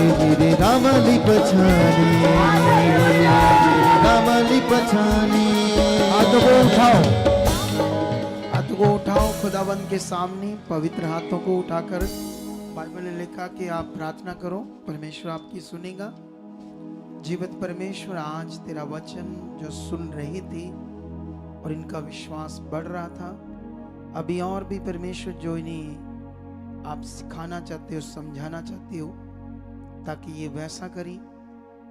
रे Ramli पछानी, Ramli पछानी। हाथों को उठाओ, हाथों को उठाओ खुदावंद के सामने, पवित्र हाथों को उठाकर बाइबल ने लिखा कि आप प्रार्थना करो, परमेश्वर आपकी सुनेगा। जीवित परमेश्वर, आज तेरा वचन जो सुन रहे थे और इनका विश्वास बढ़ रहा था, अभी और भी परमेश्वर जो इन्हें आप सिखाना चाहते हो, समझाना चाहते हो, ताकि ये वैसा करें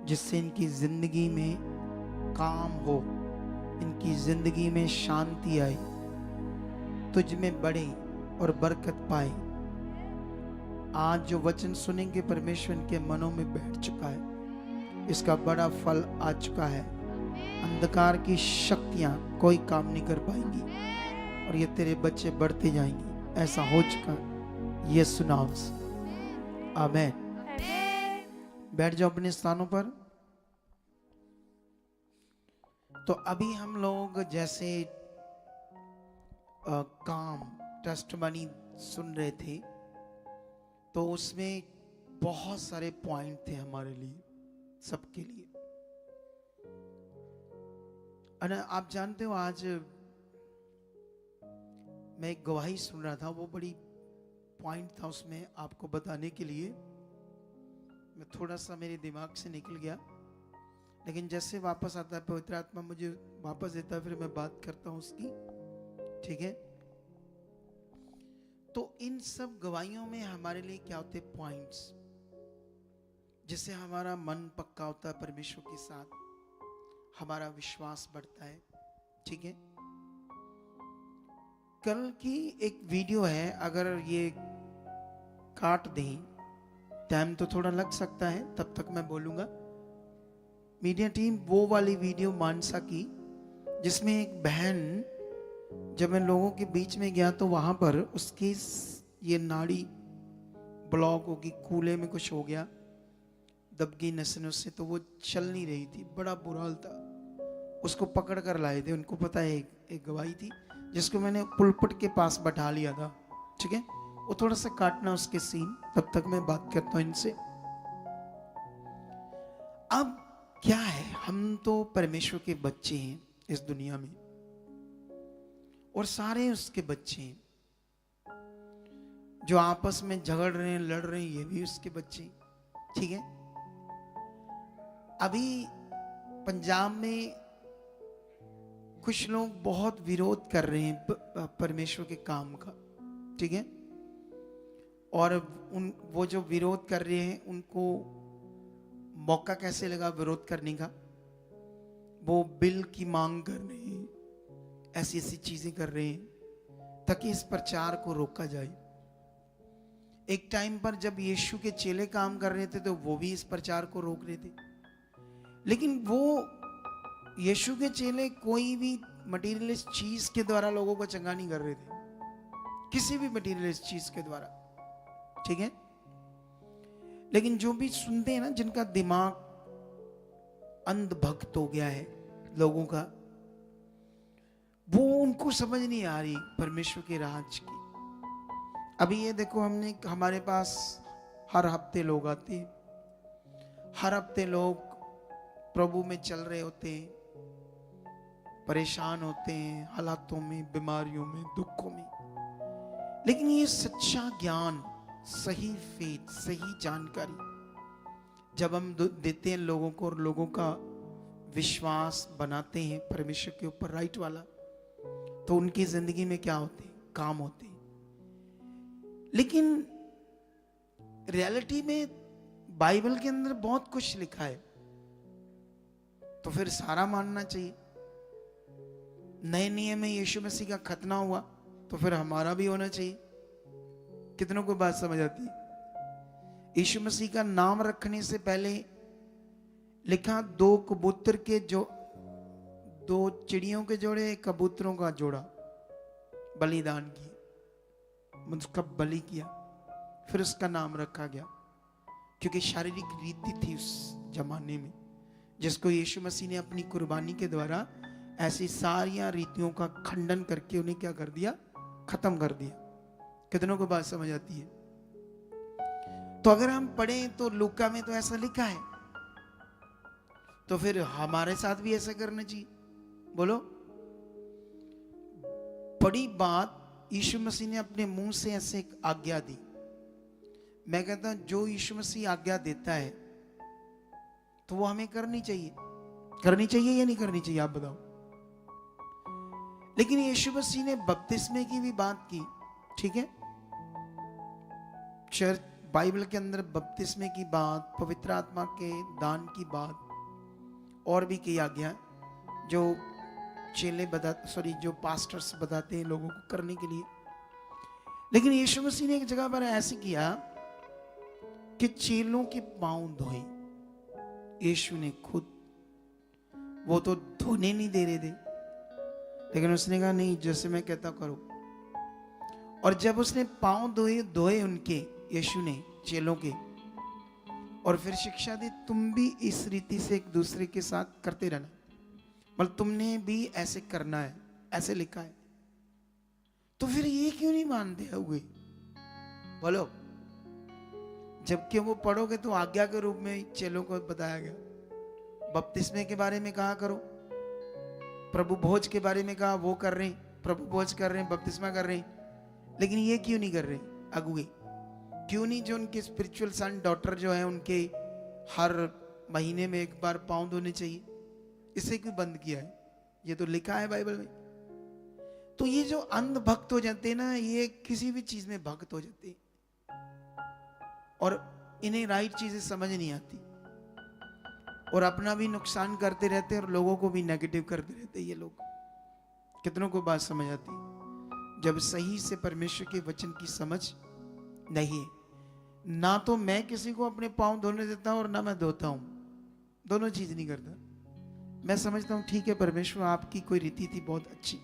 जिससे इनकी जिंदगी में काम हो, इनकी जिंदगी में शांति आए, तुझ में बढ़े और बरकत पाए। आज जो वचन सुनेंगे परमेश्वर इनके मनों में बैठ चुका है, इसका बड़ा फल आ चुका है। अंधकार की शक्तियां कोई काम नहीं कर पाएंगी और ये तेरे बच्चे बढ़ते जाएंगे। ऐसा हो चुका यीशु नाम से, आमीन। बैठ जाओ अपने स्थानों पर। तो अभी हम लोग जैसे काम टेस्टमनी सुन रहे थे, तो उसमें बहुत सारे पॉइंट थे हमारे लिए, सबके लिए। और आप जानते हो, आज मैं एक गवाही सुन रहा था, वो बड़ी पॉइंट था उसमें आपको बताने के लिए। मैं थोड़ा सा मेरे दिमाग से निकल गया, लेकिन जैसे वापस आता है पवित्र आत्मा मुझे वापस देता है, फिर मैं बात करता हूं उसकी, ठीक है। तो इन सब गवाहियों में हमारे लिए क्या होते पॉइंट्स, जिससे हमारा मन पक्का होता है परमेश्वर के साथ, हमारा विश्वास बढ़ता है, ठीक है। कल की एक वीडियो है, अगर ये काट दें, टाइम तो थोड़ा लग सकता है, तब तक मैं बोलूंगा। मीडिया टीम, वो वाली वीडियो मानसा की, जिसमें एक बहन, जब मैं लोगों के बीच में गया तो वहां पर उसकी ये नाड़ी ब्लॉक होगी, कूल्हे में कुछ हो गया, दब गई नसें उससे, तो वो चल नहीं रही थी, बड़ा बुरा हाल था। उसको पकड़ कर लाए थे, उनको पता है एक गवाही थी जिसको मैंने पुलपट के पास बैठा लिया था, ठीक है। वो थोड़ा सा काटना उसके सीन, तब तक मैं बात करता हूं इनसे। अब क्या है, हम तो परमेश्वर के बच्चे हैं इस दुनिया में, और सारे उसके बच्चे हैं। जो आपस में झगड़ रहे हैं, लड़ रहे हैं, ये भी उसके बच्चे हैं, ठीक है। अभी पंजाब में कुछ लोग बहुत विरोध कर रहे हैं परमेश्वर के काम का, ठीक है। और वो जो विरोध कर रहे हैं, उनको मौका कैसे लगा विरोध करने का, वो बिल की मांग कर रहे हैं, ऐसी ऐसी चीजें कर रहे हैं ताकि इस प्रचार को रोका जाए। एक टाइम पर जब यीशु के चेले काम कर रहे थे, तो वो भी इस प्रचार को रोक रहे थे, लेकिन वो यीशु के चेले कोई भी मटीरियलिस्ट चीज के द्वारा लोगों को चंगा नहीं कर रहे थे, किसी भी मटीरियलिस्ट चीज के द्वारा, ठीक है। लेकिन जो भी सुनते हैं ना, जिनका दिमाग अंधभक्त हो गया है लोगों का, वो उनको समझ नहीं आ रही परमेश्वर के राज की। अभी ये देखो, हमारे पास हर हफ्ते लोग आते हैं, हर हफ्ते लोग प्रभु में चल रहे होते हैं, परेशान होते हैं हालातों में, बीमारियों में, दुखों में। लेकिन ये सच्चा ज्ञान, सही फेथ, सही जानकारी जब हम देते हैं लोगों को, और लोगों का विश्वास बनाते हैं परमेश्वर के ऊपर राइट वाला, तो उनकी जिंदगी में क्या होते हैं, काम होते हैं। लेकिन रियलिटी में बाइबल के अंदर बहुत कुछ लिखा है, तो फिर सारा मानना चाहिए। नए नियम में यीशु मसीह का खतना हुआ, तो फिर हमारा भी होना चाहिए। कितनों को बात समझ आती है? यीशु मसीह का नाम रखने से पहले लिखा, दो कबूतर के जो, दो चिड़ियों के जोड़े, एक कबूतरों का जोड़ा बलिदान किया, उसका बलि किया, फिर उसका नाम रखा गया, क्योंकि शारीरिक रीति थी उस जमाने में, जिसको यीशु मसीह ने अपनी कुर्बानी के द्वारा ऐसी सारियां रीतियों का खंडन करके उन्हें क्या कर दिया, खत्म कर दिया। कितनों को बात समझ आती है? तो अगर हम पढ़ें तो लूका में तो ऐसा लिखा है, तो फिर हमारे साथ भी ऐसा करना चाहिए। बोलो। बड़ी बात, यीशु मसीह ने अपने मुंह से ऐसे एक आज्ञा दी। मैं कहता हूं जो यीशु मसीह आज्ञा देता है तो वो हमें करनी चाहिए। करनी चाहिए या नहीं करनी चाहिए, आप बताओ। लेकिन यीशु मसीह ने बपतिस्मे की भी बात की, ठीक है। चर्च बाइबल के अंदर बपतिस्मे की बात, पवित्र आत्मा के दान की बात, और भी कई आज्ञा जो चेले जो पास्टर्स बताते हैं लोगों को करने के लिए। लेकिन यीशु मसीह ने एक जगह पर ऐसे किया कि चेलों के पांव धोए। यीशु ने खुद, वो तो धोने नहीं दे रहे थे, लेकिन उसने कहा नहीं, जैसे मैं कहता करो। और जब उसने पांव धोए उनके, यीशु ने चेलों के, और फिर शिक्षा दी, तुम भी इस रीति से एक दूसरे के साथ करते रहना, मतलब तुमने भी ऐसे करना है, ऐसे लिखा है। तो फिर ये क्यों नहीं मानते हुए, बोलो। जबकि वो पढ़ोगे तो आज्ञा के रूप में चेलों को बताया गया। बपतिस्मे के बारे में कहा करो, प्रभु भोज के बारे में कहा, वो कर रहे हैं, प्रभु भोज कर रहे हैं, बपतिस्मा कर रहे हैं। लेकिन ये क्यों नहीं कर रहे अगुए? क्यों नहीं जो उनके स्पिरिचुअल सन डॉटर जो है उनके हर महीने में एक बार पांव धोने चाहिए, इसे क्यों बंद किया है? ये तो लिखा है बाइबल में। तो ये जो अंध भक्त हो जाते हैं ना, ये किसी भी चीज में भक्त हो जाते हैं और इन्हें राइट चीजें समझ नहीं आती और अपना भी नुकसान करते रहते हैं और लोगों को भी नेगेटिव करते रहते हैं। ये लोग, कितनों को बात समझ आती जब सही से परमेश्वर के वचन की समझ नहीं है। ना तो मैं किसी को अपने पांव धोने देता हूं और ना मैं धोता हूं, दोनों चीज नहीं करता। मैं समझता हूं ठीक है, परमेश्वर आपकी कोई रीति थी बहुत अच्छी।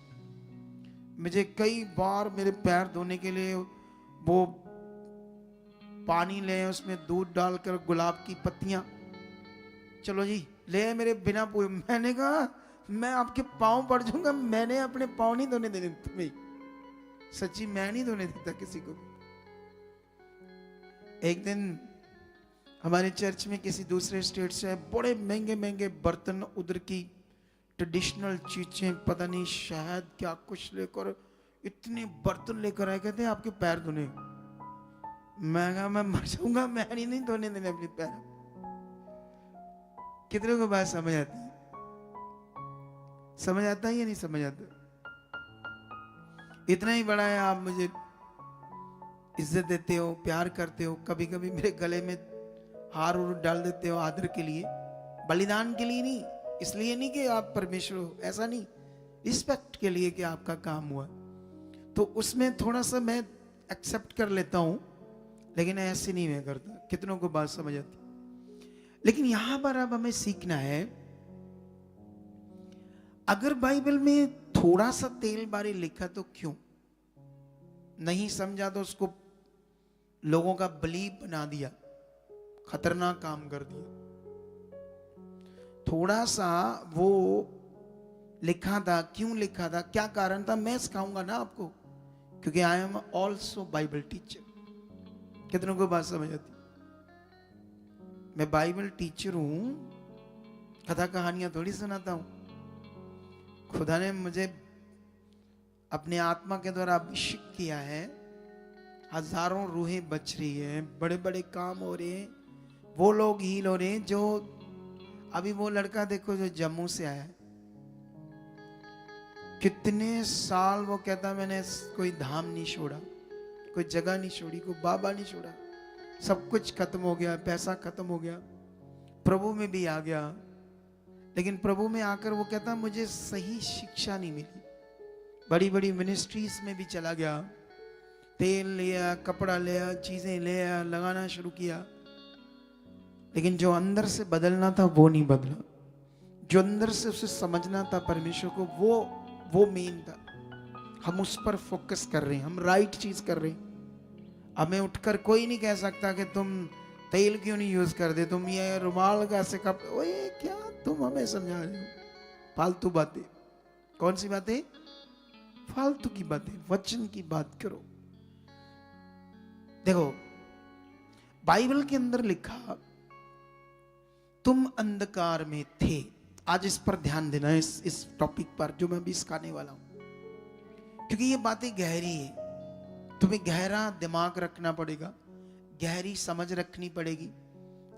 मुझे कई बार मेरे पैर धोने के लिए वो पानी ले, उसमें दूध डालकर गुलाब की पत्तियां, चलो जी ले मेरे बिना पूछे। मैंने कहा मैं आपके पांव पड़ जाऊंगा, मैंने अपने पांव नहीं धोने देने तुम्हें, सच्ची मैं नहीं धोने देता किसी को। एक दिन हमारे चर्च में किसी दूसरे स्टेट से बड़े महंगे महंगे बर्तन, उधर की ट्रेडिशनल चीजें, पता नहीं शहद क्या कुछ लेकर, इतने बर्तन लेकर आए, कहते हैं आपके पैर धोने। मैं कहा मैं मर जाऊंगा, मैं नहीं धोने देने अपने पैर। कितने को बात समझ आती है? समझ आता है या नहीं समझ आता? इतना ही बड़ा है, आप मुझे इज्जत देते हो, प्यार करते हो, कभी कभी मेरे गले में हार उर डाल देते हो आदर के लिए, बलिदान के लिए नहीं, इसलिए नहीं कि आप परमेश्वर हो, ऐसा नहीं, रिस्पेक्ट के लिए कि आपका काम हुआ, तो उसमें थोड़ा सा मैं एक्सेप्ट कर लेता हूं, लेकिन ऐसे नहीं मैं करता। कितनों को बात समझ आती? लेकिन यहां पर अब हमें सीखना है, अगर बाइबल में थोड़ा सा तेल बारे लिखा तो क्यों नहीं समझा, तो उसको लोगों का बली बना दिया, खतरनाक काम कर दिया। थोड़ा सा वो लिखा था, क्यों लिखा था, क्या कारण था, मैं सिखाऊंगा ना आपको, क्योंकि I am also Bible teacher. कितनों को बात समझ आती? मैं बाइबल टीचर हूं, कथा कहानियां थोड़ी सुनाता हूं। खुदा ने मुझे अपने आत्मा के द्वारा अभिषेक किया है, हजारों रूहें बच रही है, बड़े बड़े काम हो रहे हैं, वो लोग हील हो रहे हैं। जो अभी वो लड़का देखो जो जम्मू से आया है, कितने साल वो कहता मैंने कोई धाम नहीं छोड़ा, कोई जगह नहीं छोड़ी, कोई बाबा नहीं छोड़ा, सब कुछ खत्म हो गया, पैसा खत्म हो गया, प्रभु में भी आ गया, लेकिन प्रभु में आकर वो कहता मुझे सही शिक्षा नहीं मिली। बड़ी बड़ी मिनिस्ट्रीज में भी चला गया, तेल लिया, कपड़ा लिया, चीजें लिया, लगाना शुरू किया, लेकिन जो अंदर से बदलना था वो नहीं बदला। जो अंदर से उसे समझना था परमेश्वर को, वो मेन था। हम उस पर फोकस कर रहे हैं, हम राइट चीज कर रहे हैं। हमें उठकर कोई नहीं कह सकता कि तुम तेल क्यों नहीं यूज कर दे, तुम ये रुमाल कैसे कप, ओए क्या तुम हमें समझा रहे हो? फालतू बातें। कौन सी बातें? फालतू की बातें। वचन की बात करो। देखो बाइबल के अंदर लिखा, तुम अंधकार में थे। आज इस पर ध्यान देना, इस टॉपिक पर जो मैं भी सिखाने वाला हूं, क्योंकि ये बातें गहरी है। तुम्हें गहरा दिमाग रखना पड़ेगा, गहरी समझ रखनी पड़ेगी,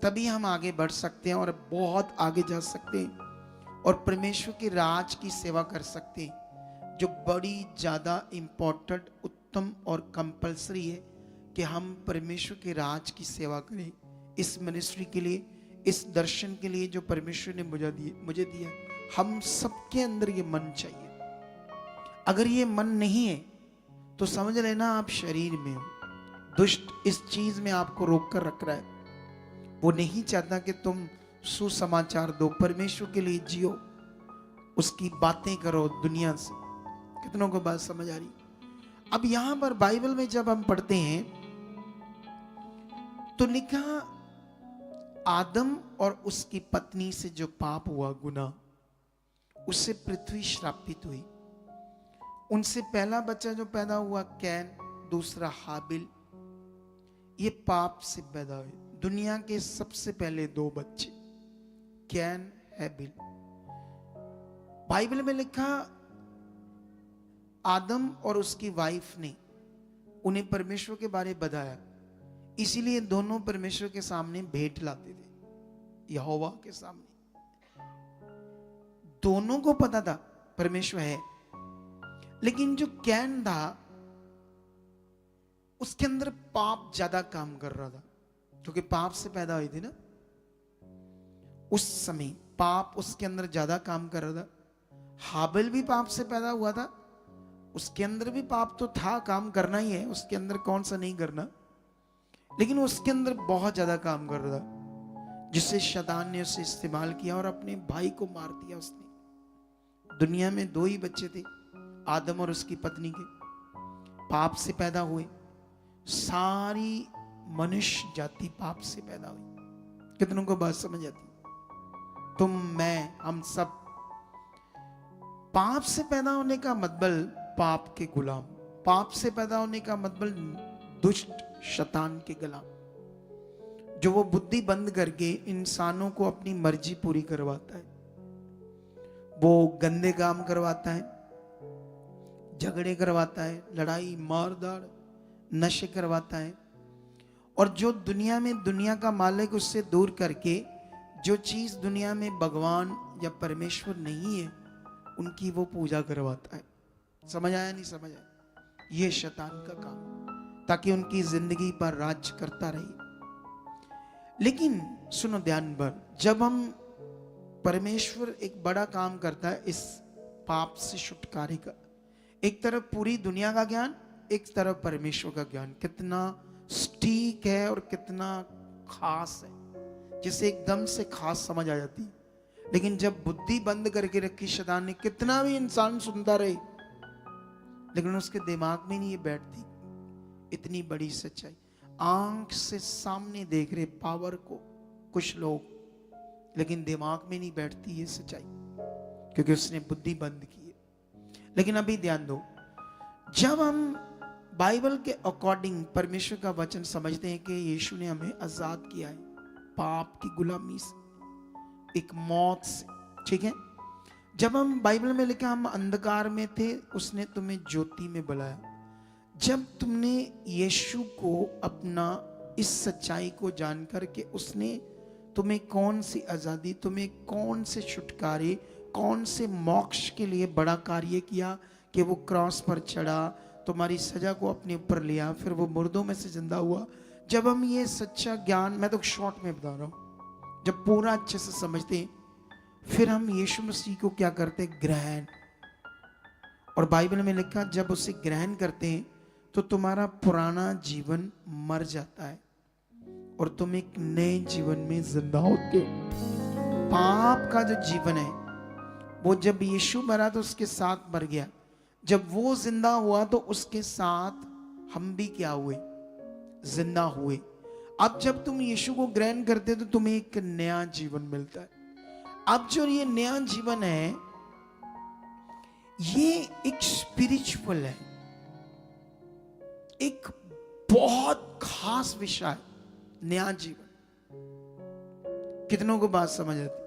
तभी हम आगे बढ़ सकते हैं और बहुत आगे जा सकते हैं और परमेश्वर के राज की सेवा कर सकते हैं, जो बड़ी ज्यादा इंपॉर्टेंट, उत्तम और कंपलसरी है कि हम परमेश्वर के राज की सेवा करें। इस मिनिस्ट्री के लिए, इस दर्शन के लिए जो परमेश्वर ने मुझे दिया, हम सबके अंदर ये मन चाहिए। अगर ये मन नहीं है तो समझ लेना आप शरीर में हो। दुष्ट इस चीज में आपको रोक कर रख रहा है। वो नहीं चाहता कि तुम सुसमाचार दो, परमेश्वर के लिए जियो, उसकी बातें करो दुनिया से। कितनों को बात समझ आ रही? अब यहां पर बाइबल में जब हम पढ़ते हैं तो लिखा, आदम और उसकी पत्नी से जो पाप हुआ, गुनाह, उससे पृथ्वी श्रापित हुई। उनसे पहला बच्चा जो पैदा हुआ कैन, दूसरा हाबिल, ये पाप से पैदा हुए। दुनिया के सबसे पहले 2 बच्चे कैन, हैबिल। बाइबल में लिखा, आदम और उसकी वाइफ ने उन्हें परमेश्वर के बारे में बताया, इसीलिए दोनों परमेश्वर के सामने भेंट लाते थे, यहोवा के सामने। दोनों को पता था परमेश्वर है, लेकिन जो कैन था उसके अंदर पाप ज्यादा काम कर रहा था, क्योंकि पाप से पैदा हुई थी ना। उस समय पाप उसके अंदर ज्यादा काम कर रहा था। हाबिल भी पाप से पैदा हुआ था, उसके अंदर भी पाप तो था, काम करना ही है, उसके अंदर कौन सा नहीं करना, लेकिन उसके अंदर बहुत ज्यादा काम कर रहा था, जिससे शैतान ने उसे इस्तेमाल किया और अपने भाई को मार दिया उसने। दुनिया में 2 ही बच्चे थे, आदम और उसकी पत्नी के। पाप से पैदा हुए, सारी मनुष्य जाति पाप से पैदा हुई। कितनों को बात समझ आती? तुम, मैं, हम सब पाप से पैदा होने का मतलब पाप के गुलाम, पाप से पैदा होने का मतलब दुष्ट शैतान के गुलाम, जो वो बुद्धि बंद करके इंसानों को अपनी मर्जी पूरी करवाता है। वो गंदे काम करवाता है, झगड़े करवाता है, लड़ाई मारदाड़, नशे करवाता है, और जो दुनिया में दुनिया का मालिक उससे दूर करके जो चीज दुनिया में भगवान या परमेश्वर नहीं है उनकी वो पूजा करवाता है। समझ आया? नहीं समझ आया? ये शैतान का काम, ताकि उनकी जिंदगी पर राज करता रहे। लेकिन सुनो ध्यान भर, जब हम परमेश्वर एक बड़ा काम करता है इस पाप से छुटकारे का, एक तरफ पूरी दुनिया का ज्ञान, एक तरफ परमेश्वर का ज्ञान, कितना सटीक है और कितना खास है, जिसे एकदम से खास समझ आ जाती है। लेकिन जब बुद्धि बंद करके रखी शैतान ने, कितना भी इंसान सुनता रहे लेकिन उसके दिमाग में नहीं ये बैठती इतनी बड़ी सच्चाई। आंख से सामने देख रहे पावर को कुछ लोग, लेकिन दिमाग में नहीं बैठती ये सच्चाई, क्योंकि उसने बुद्धि बंद की है। लेकिन अभी ध्यान दो, जब हम बाइबल के अकॉर्डिंग परमेश्वर का वचन समझते हैं कि यीशु ने हमें आजाद किया है पाप की गुलामी से, एक मौत से, ठीक है। जब हम बाइबल में लिखा, हम अंधकार में थे, उसने तुम्हें ज्योति में बुलाया। जब तुमने यीशु को अपना, इस सच्चाई को जानकर के उसने तुम्हें कौन सी आजादी, तुम्हें कौन से छुटकारे, कौन से मोक्ष के लिए बड़ा कार्य किया कि वो क्रॉस पर चढ़ा, तुम्हारी सजा को अपने ऊपर लिया, फिर वो मुर्दों में से जिंदा हुआ। जब हम ये सच्चा ज्ञान, मैं तो शॉर्ट में बता रहा हूं, जब पूरा अच्छे से समझते हैं, फिर हम यीशु मसीह को क्या करते हैं? ग्रहण। और बाइबल में लिखा, जब उसे ग्रहण करते हैं तो तुम्हारा पुराना जीवन मर जाता है और तुम एक नए जीवन में जिंदा होते हो। पाप का जो जीवन है वो जब यीशु मरा तो उसके साथ मर गया, जब वो जिंदा हुआ तो उसके साथ हम भी क्या हुए? जिंदा हुए। अब जब तुम यीशु को ग्रहण करते तो तुम्हें एक नया जीवन मिलता है। अब जो ये नया जीवन है ये एक स्पिरिचुअल है, एक बहुत खास विषय है। नया जीवन। कितनों को बात समझ आती?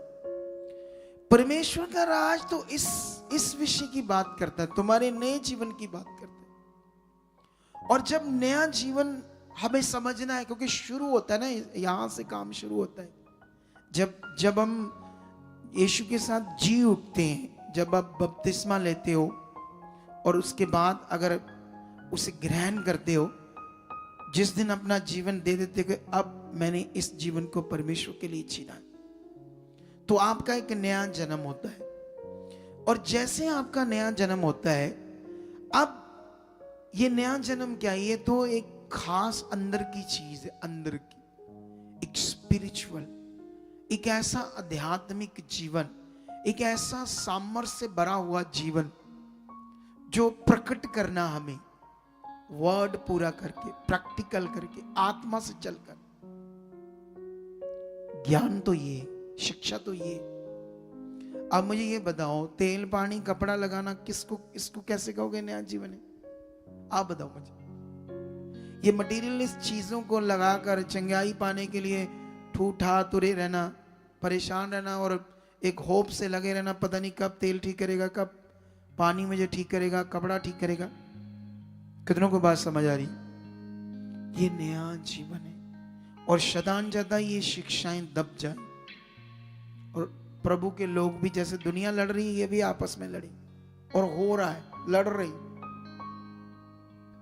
परमेश्वर का राज तो इस विषय की बात करता है, तुम्हारे नए जीवन की बात करता है। और जब नया जीवन हमें समझना है, क्योंकि शुरू होता है ना, यहां से काम शुरू होता है। जब हम यीशु के साथ जी उठते हैं, जब आप बपतिस्मा लेते हो और उसके बाद अगर उसे ग्रहण करते हो, जिस दिन अपना जीवन दे देते हो कि अब मैंने इस जीवन को परमेश्वर के लिए जीना है, तो आपका एक नया जन्म होता है। और जैसे आपका नया जन्म होता है, अब ये नया जन्म क्या है? ये तो एक खास अंदर की चीज है, अंदर की एक स्पिरिचुअल, एक ऐसा आध्यात्मिक जीवन, एक ऐसा सामर्थ्य से भरा हुआ जीवन जो प्रकट करना हमें वर्ड पूरा करके, प्रैक्टिकल करके, आत्मा से चलकर। ज्ञान तो ये, शिक्षा तो ये। अब मुझे ये बताओ, तेल पानी कपड़ा लगाना इसको कैसे कहोगे नया जीवन है? आप बताओ मुझे। ये मटीरियलिस्ट चीजों को लगाकर चंगाई पाने के लिए ठूठा तुरे रहना, परेशान रहना और एक होप से लगे रहना, पता नहीं कब तेल ठीक करेगा, कब पानी मुझे ठीक करेगा, कपड़ा ठीक करेगा। कितनों को बात समझ आ रही? ये नया जीवन है। और शैतान चाहता है ये शिक्षाएं दब जाए, और प्रभु के लोग भी, जैसे दुनिया लड़ रही है, ये भी आपस में लड़े, और हो रहा है, लड़ रही।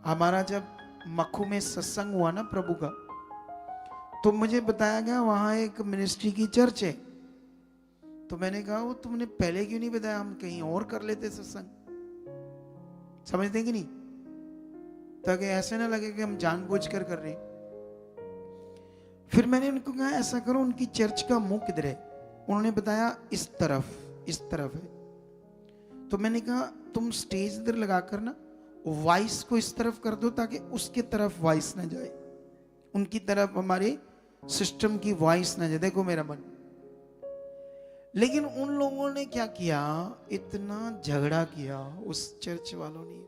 हमारा जब मखू में सत्संग हुआ ना प्रभु का, तो मुझे बताया गया वहां एक मिनिस्ट्री की चर्च है। तो मैंने कहा वो तुमने पहले क्यों नहीं बताया, हम कहीं और कर लेते सत्संग। समझते कि नहीं? ताकि ऐसे ना लगे कि हम जानबूझकर कर रहे हैं। फिर मैंने उनको कहा ऐसा करो, उनकी चर्च का मुंह किधर है? उन्होंने बताया इस तरफ है। तो मैंने कहा तुम स्टेज इधर लगाकर ना वॉइस को इस तरफ कर दो, ताकि उसके तरफ वॉइस ना जाए, उनकी तरफ हमारे सिस्टम की वॉइस ना जाए। देखो मेरा मन। लेकिन उन लोगों ने क्या किया, इतना झगड़ा किया उस चर्च वालों ने,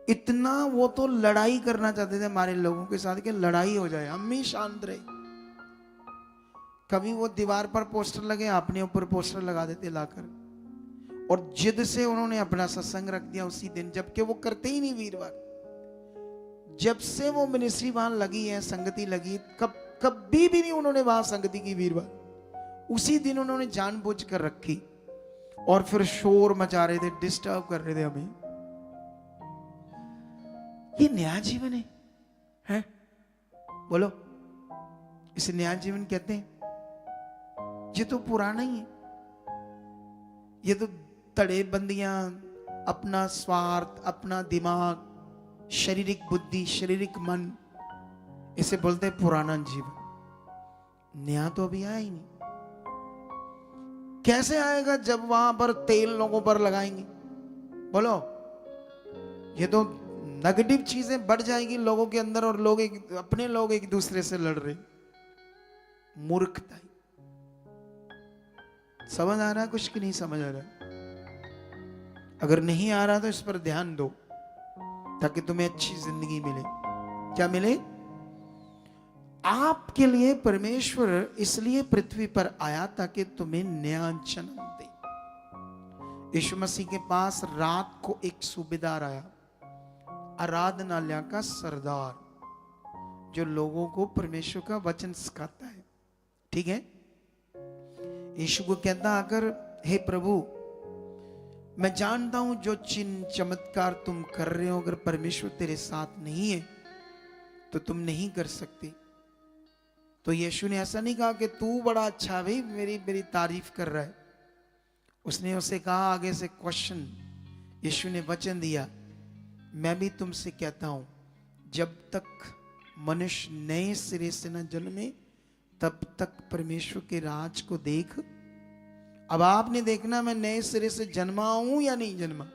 इतना, वो तो लड़ाई करना चाहते थे हमारे लोगों के साथ कि लड़ाई हो जाए, हम ही शांत रहे। कभी वो दीवार पर पोस्टर लगे, अपने ऊपर पोस्टर लगा देते लाकर, और जिद से उन्होंने अपना सत्संग रख दिया उसी दिन, जबकि वो करते ही नहीं वीरवार। जब से वो मिनिस्ट्री वहां लगी है, संगति लगी, कभी भी नहीं उन्होंने वहां संगति की वीरवार। उसी दिन उन्होंने जानबूझ कर रखी, और फिर शोर मचा रहे थे, डिस्टर्ब कर रहे थे हमें। ये नया जीवन है? बोलो, इसे नया जीवन कहते हैं? ये तो पुराना ही है। ये तो तड़े बंदियां, अपना स्वार्थ, अपना दिमाग, शारीरिक बुद्धि, शारीरिक मन, इसे बोलते हैं पुराना जीवन। नया तो अभी आया ही नहीं। कैसे आएगा जब वहां पर तेल लोगों पर लगाएंगे? बोलो, ये तो नेगेटिव चीजें बढ़ जाएंगी लोगों के अंदर, और लोग अपने लोग एक दूसरे से लड़ रहे। मूर्खता। समझ आ रहा है कुछ कि नहीं समझ आ रहा? अगर नहीं आ रहा तो इस पर ध्यान दो, ताकि तुम्हें अच्छी जिंदगी मिले। क्या मिले? आपके लिए परमेश्वर इसलिए पृथ्वी पर आया ताकि तुम्हें नया जन्म दे। यीशु मसीह के पास रात को एक सूबेदार आया, आराधनालय का सरदार, जो लोगों को परमेश्वर का वचन सिखाता है। ठीक है? यीशु को कहता आकर, हे प्रभु, मैं जानता हूं जो चिन्ह चमत्कार तुम कर रहे हो, अगर परमेश्वर तेरे साथ नहीं है तो तुम नहीं कर सकते। तो यीशु ने ऐसा नहीं कहा कि तू बड़ा अच्छा भाई, मेरी तारीफ कर रहा है। उसने उसे कहा आगे से क्वेश्चन, यीशु ने वचन दिया, मैं भी तुमसे कहता हूं, जब तक मनुष्य नए सिरे से न जन्मे तब तक परमेश्वर के राज को देख। अब आपने देखना मैं नए सिरे से जन्मा हूं या नहीं जन्मा।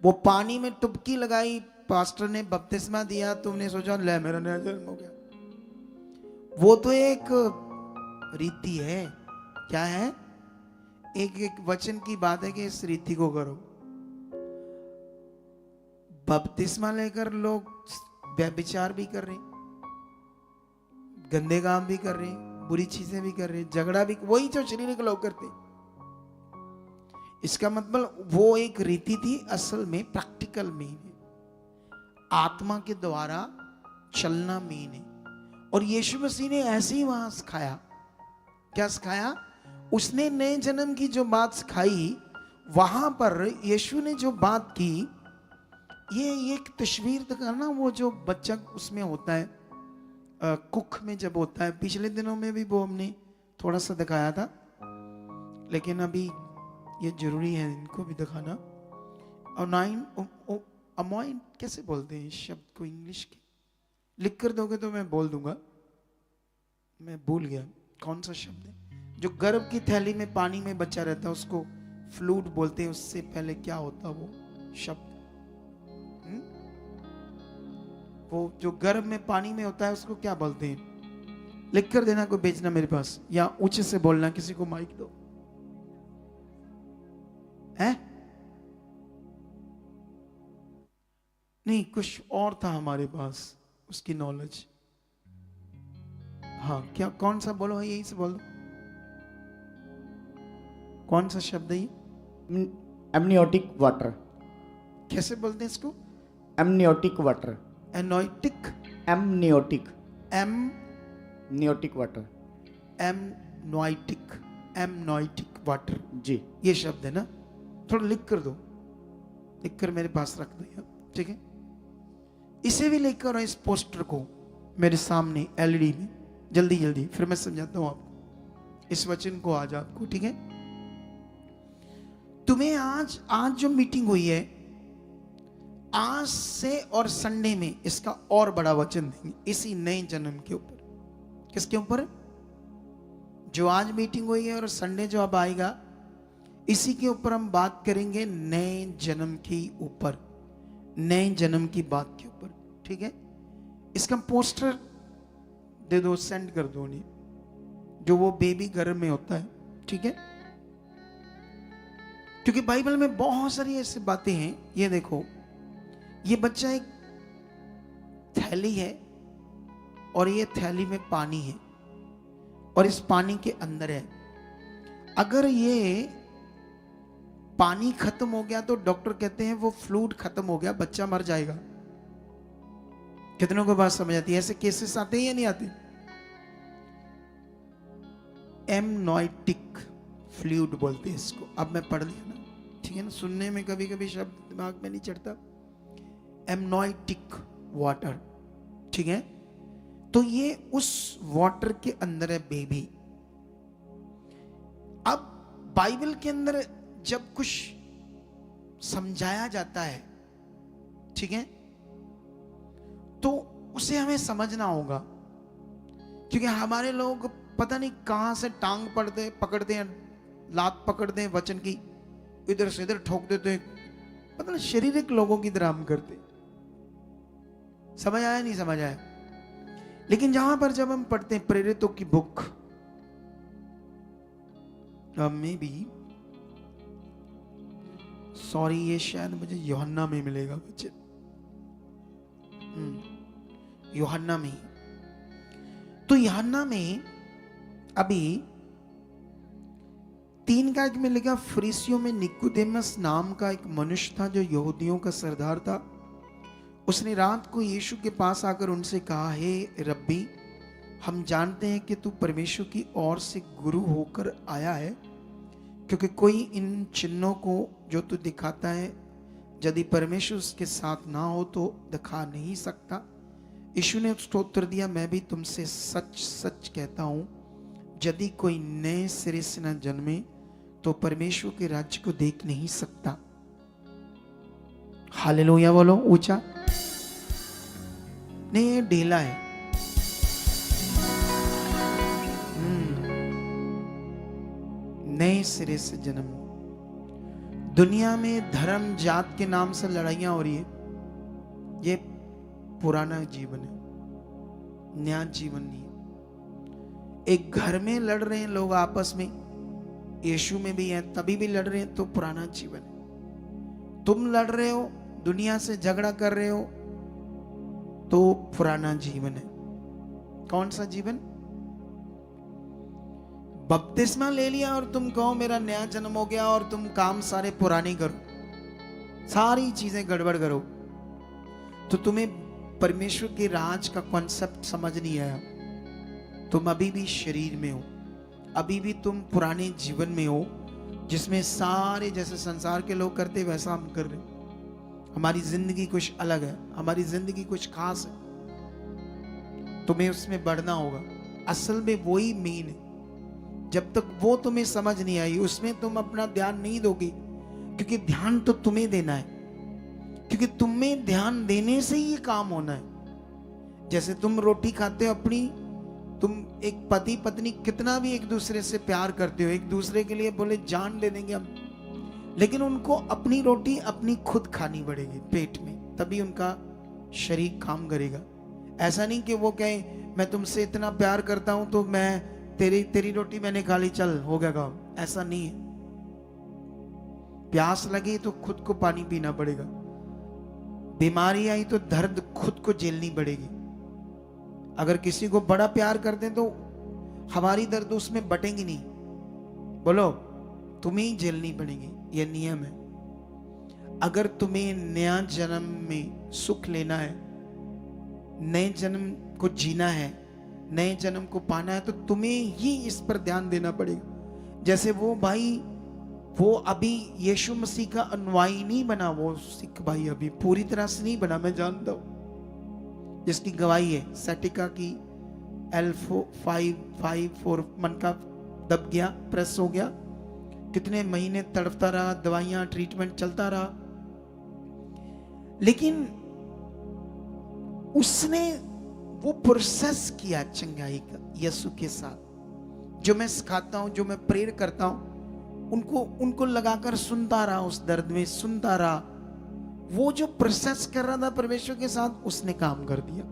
वो पानी में टुबकी लगाई, पास्टर ने बपतिस्मा दिया, तुमने सोचा ले मेरा नया जन्म हो गया। वो तो एक रीति है। क्या है? एक वचन की बात है कि इस रीति को करो। बपतिस्मा लेकर लोग व्यभिचार भी कर रहे, गंदे काम भी कर रहे हैं, बुरी चीजें भी कर रहे हैं, झगड़ा भी, वही जो शारीरिक लोग करते। इसका मतलब वो एक रीति थी, असल में प्रैक्टिकल मीन है, आत्मा के द्वारा चलना मीन है। और यीशु मसीह ने ऐसे ही वहां सिखाया। क्या सिखाया? उसने नए जन्म की जो बात सिखाई, वहां पर यीशु ने जो बात की, ये एक तस्वीर दिखाना, वो जो बच्चा उसमें होता है कुख में जब होता है, पिछले दिनों में भी वो हमने थोड़ा सा दिखाया था, लेकिन अभी ये जरूरी है इनको भी दिखाना। अमोइन कैसे बोलते हैं इस शब्द को इंग्लिश के? लिख कर दोगे तो मैं बोल दूंगा, मैं भूल गया कौन सा शब्द है। जो गर्भ की थैली में पानी में बच्चा रहता है उसको फ्लूड बोलते हैं। उससे पहले क्या होता वो शब्द? वो जो गर्भ में पानी में होता है उसको क्या बोलते हैं? लिख कर देना, कोई भेजना मेरे पास, या ऊंचे से बोलना, किसी को माइक दो। है नहीं, कुछ और था हमारे पास उसकी नॉलेज। हाँ, क्या, कौन सा बोलो, यही से बोलो, कौन सा शब्द है ये? Amniotic water. कैसे बोलते हैं इसको? Amniotic water. एनोटिक, एमनियोटिक, एमनियोटिक वाटर, एमनोइटिक वाटर, जी ये शब्द है ना। थोड़ा लिख कर दो, लिख कर मेरे पास रख दो यार, ठीक है? इसे भी लेकर आओ, इस पोस्टर को मेरे सामने एलईडी में, जल्दी जल्दी, फिर मैं समझाता हूं आपको इस वचन को आज आपको, ठीक है? तुम्हें आज जो मीटिंग हुई है, आज से और संडे में इसका और बड़ा वचन देंगे, इसी नए जन्म के ऊपर। किसके ऊपर? जो आज मीटिंग हुई है और संडे जो अब आएगा, इसी के ऊपर हम बात करेंगे, नए जन्म के ऊपर, नए जन्म की बात के ऊपर, ठीक है? इसका पोस्टर दे दो, सेंड कर दो उन्हें, जो वो बेबी घर में होता है, ठीक है? क्योंकि बाइबल में बहुत सारी ऐसी बातें हैं। ये देखो, ये बच्चा एक थैली है और ये थैली में पानी है और इस पानी के अंदर है। अगर ये पानी खत्म हो गया तो डॉक्टर कहते हैं वो फ्लूइड खत्म हो गया, बच्चा मर जाएगा। कितनों को बात समझ आती है? ऐसे केसेस आते हैं या नहीं आते? एमनोइटिक फ्लूइड बोलते हैं इसको। अब मैं पढ़ लिया ना, ठीक है ना? सुनने में कभी कभी शब्द दिमाग में नहीं चढ़ता। एमनोइटिक वाटर, ठीक है? तो ये उस वाटर के अंदर है बेबी। अब बाइबल के अंदर जब कुछ समझाया जाता है, ठीक है, तो उसे हमें समझना होगा, क्योंकि हमारे लोग पता नहीं कहां से टांग पकड़ते हैं, लात पकड़ते हैं वचन की, इधर से इधर ठोक देते हैं, पता नहीं शारीरिक लोगों की तरह हम करते। समझ आया? नहीं समझ आया? लेकिन जहां पर जब हम पढ़ते हैं प्रेरितों की बुक, में भी, सॉरी, ये शायद मुझे यूहन्ना में मिलेगा वचन, यूहन्ना में। तो यूहन्ना में अभी 3 में लिखा, फरीसियों में निकोदेमस नाम का एक मनुष्य था जो यहूदियों का सरदार था। उसने रात को यीशु के पास आकर उनसे कहा, हे रब्बी, हम जानते हैं कि तू परमेश्वर की ओर से गुरु होकर आया है, क्योंकि कोई इन चिन्हों को जो तू दिखाता है, यदि परमेश्वर उसके साथ ना हो तो दिखा नहीं सकता। यीशु ने उसको उत्तर दिया, मैं भी तुमसे सच सच कहता हूं, यदि कोई नए सिरे से न जन्मे तो परमेश्वर के राज्य को देख नहीं सकता। हालेलुया बोलो ऊंचा। नहीं, ये ढीला है। नए सिरे से जन्म। दुनिया में धर्म जात के नाम से लड़ाइयां हो रही है, ये पुराना जीवन है, नया जीवन नहीं है। एक घर में लड़ रहे हैं लोग आपस में, यीशु में भी है, तभी भी लड़ रहे हैं, तो पुराना जीवन है। तुम लड़ रहे हो, दुनिया से झगड़ा कर रहे हो, तो पुराना जीवन है। कौन सा जीवन? बपतिस्मा ले लिया और तुम कहो मेरा नया जन्म हो गया और तुम काम सारे पुराने करो, सारी चीजें गड़बड़ करो, तो तुम्हें परमेश्वर के राज का कॉन्सेप्ट समझ नहीं आया। तुम अभी भी शरीर में हो, अभी भी तुम पुराने जीवन में हो, जिसमें सारे जैसे संसार के लोग करते वैसा हम कर रहे। हमारी जिंदगी कुछ अलग है, हमारी जिंदगी कुछ खास है, तुम्हें उसमें बढ़ना होगा। असल में वही मेन है। जब तक वो तुम्हें समझ नहीं आई, उसमें तुम अपना ध्यान नहीं दोगे, क्योंकि ध्यान तो तुम्हें देना है, क्योंकि तुम्हें ध्यान देने से ही ये काम होना है। जैसे तुम रोटी खाते हो अपनी, तुम एक पति पत्नी कितना भी एक दूसरे से प्यार करते हो, एक दूसरे के लिए बोले जान दे देंगे हम, लेकिन उनको अपनी रोटी अपनी खुद खानी पड़ेगी पेट में, तभी उनका शरीर काम करेगा। ऐसा नहीं कि वो कहे मैं तुमसे इतना प्यार करता हूं तो मैं तेरी रोटी मैंने खा ली, चल हो गया काम। ऐसा नहीं है। प्यास लगी तो खुद को पानी पीना पड़ेगा, बीमारी आई तो दर्द खुद को झेलनी पड़ेगी। अगर किसी को बड़ा प्यार करते तो हमारी दर्द उसमें बटेंगी नहीं, बोलो तुम्हें ही झेलनी पड़ेगी, यह नियम है। अगर तुम्हें नया जन्म में सुख लेना है, नए जन्म को जीना है, नए जन्म को पाना है, तो तुम्हें ही इस पर ध्यान देना पड़ेगा। जैसे वो भाई, वो अभी यीशु मसीह का अनुयायी नहीं बना, वो सिख भाई अभी पूरी तरह से नहीं बना, मैं जानता हूं, जिसकी गवाही है सैटिका की L554 मन का दब गया, प्रेस हो गया, कितने महीने तड़पता रहा, दवाइयां ट्रीटमेंट चलता रहा, लेकिन उसने वो प्रोसेस किया चंगाई का यीशु के साथ। जो मैं सिखाता हूं, जो मैं प्रेयर करता हूं, उनको लगाकर सुनता रहा, उस दर्द में सुनता रहा। वो जो प्रोसेस कर रहा था परमेश्वर के साथ, उसने काम कर दिया।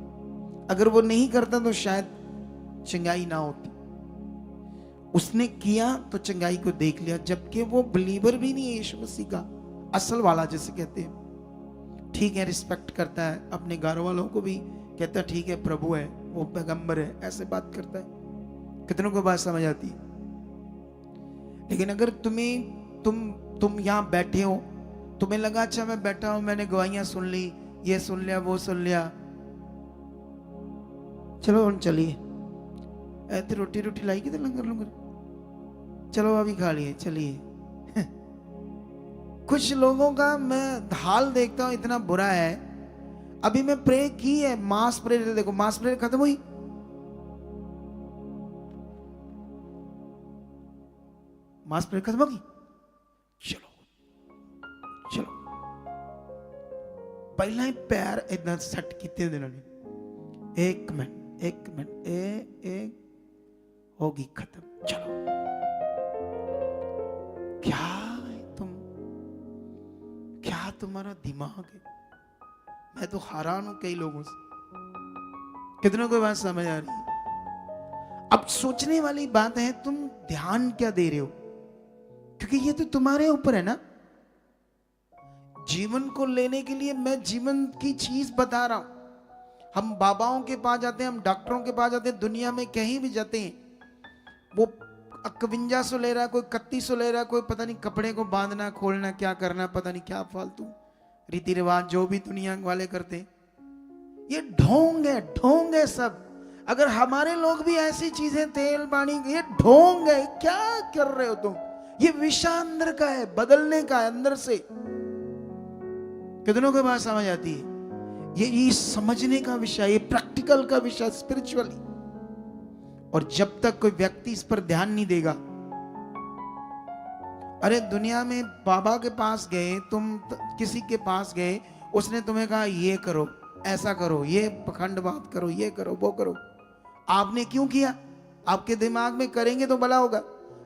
अगर वो नहीं करता तो शायद चंगाई ना होती। उसने किया तो चंगाई को देख लिया, जबकि वो बिलीवर भी नहीं है यीशु मसीह का असल वाला, जैसे कहते हैं। ठीक है, रिस्पेक्ट करता है, अपने घर वालों को भी कहता है ठीक है प्रभु है, वो पैगंबर है, ऐसे बात करता है। कितनों को बात समझ आती है? लेकिन अगर तुम यहां बैठे हो, तुम्हें लगा अच्छा मैं बैठा हूं, मैंने गवाहियां सुन ली, ये सुन लिया, वो सुन लिया, चलो हम चलिए, ऐसे रोटी लाई कि लंगर, चलो अभी खा लिए, चलिए। कुछ लोगों का मैं हाल देखता हूं, इतना बुरा है। अभी मैं प्रे की है, मास प्रेयर, देखो मास प्रेयर खत्म हुई, मास प्रेयर खत्म होगी, चलो पहला ही पैर इतना सेट कितने दिनों ने, एक मिनट एक होगी खत्म, चलो। क्या है क्या तुम्हारा दिमाग है? मैं तो हैरान हूं कई लोगों से। कितनों को बात समझ आ रही है? अब सोचने वाली बात है, तुम ध्यान क्या दे रहे हो, क्योंकि ये तो तुम्हारे ऊपर है ना। जीवन को लेने के लिए मैं जीवन की चीज बता रहा हूं। हम बाबाओं के पास जाते हैं, हम डॉक्टरों के पास जाते हैं, दुनिया में कहीं भी जाते हैं, वो 5100 ले रहा है, कोई 3100 ले रहा है, कोई पता नहीं कपड़े को बांधना खोलना क्या करना, पता नहीं क्या फालतू रीति रिवाज जो भी दुनिया वाले करते हैं। ये ढोंग है सब। अगर हमारे लोग भी ऐसी चीजें, तेल पानी, ये ढोंग है, क्या कर रहे हो तुम? ये विषय अंदर का है, बदलने का है अंदर से। कितनों को बात समझ आती है? ये समझने का विषय, ये प्रैक्टिकल का विषय, स्पिरिचुअली। और जब तक कोई व्यक्ति इस पर ध्यान नहीं देगा, अरे दुनिया में बाबा के पास गए, तुम किसी के पास गए, उसने तुम्हें कहा ये करो, ऐसा करो, ये पखंड बात करो, ये करो, वो करो, आपने क्यों किया? आपके दिमाग में करेंगे तो भला होगा।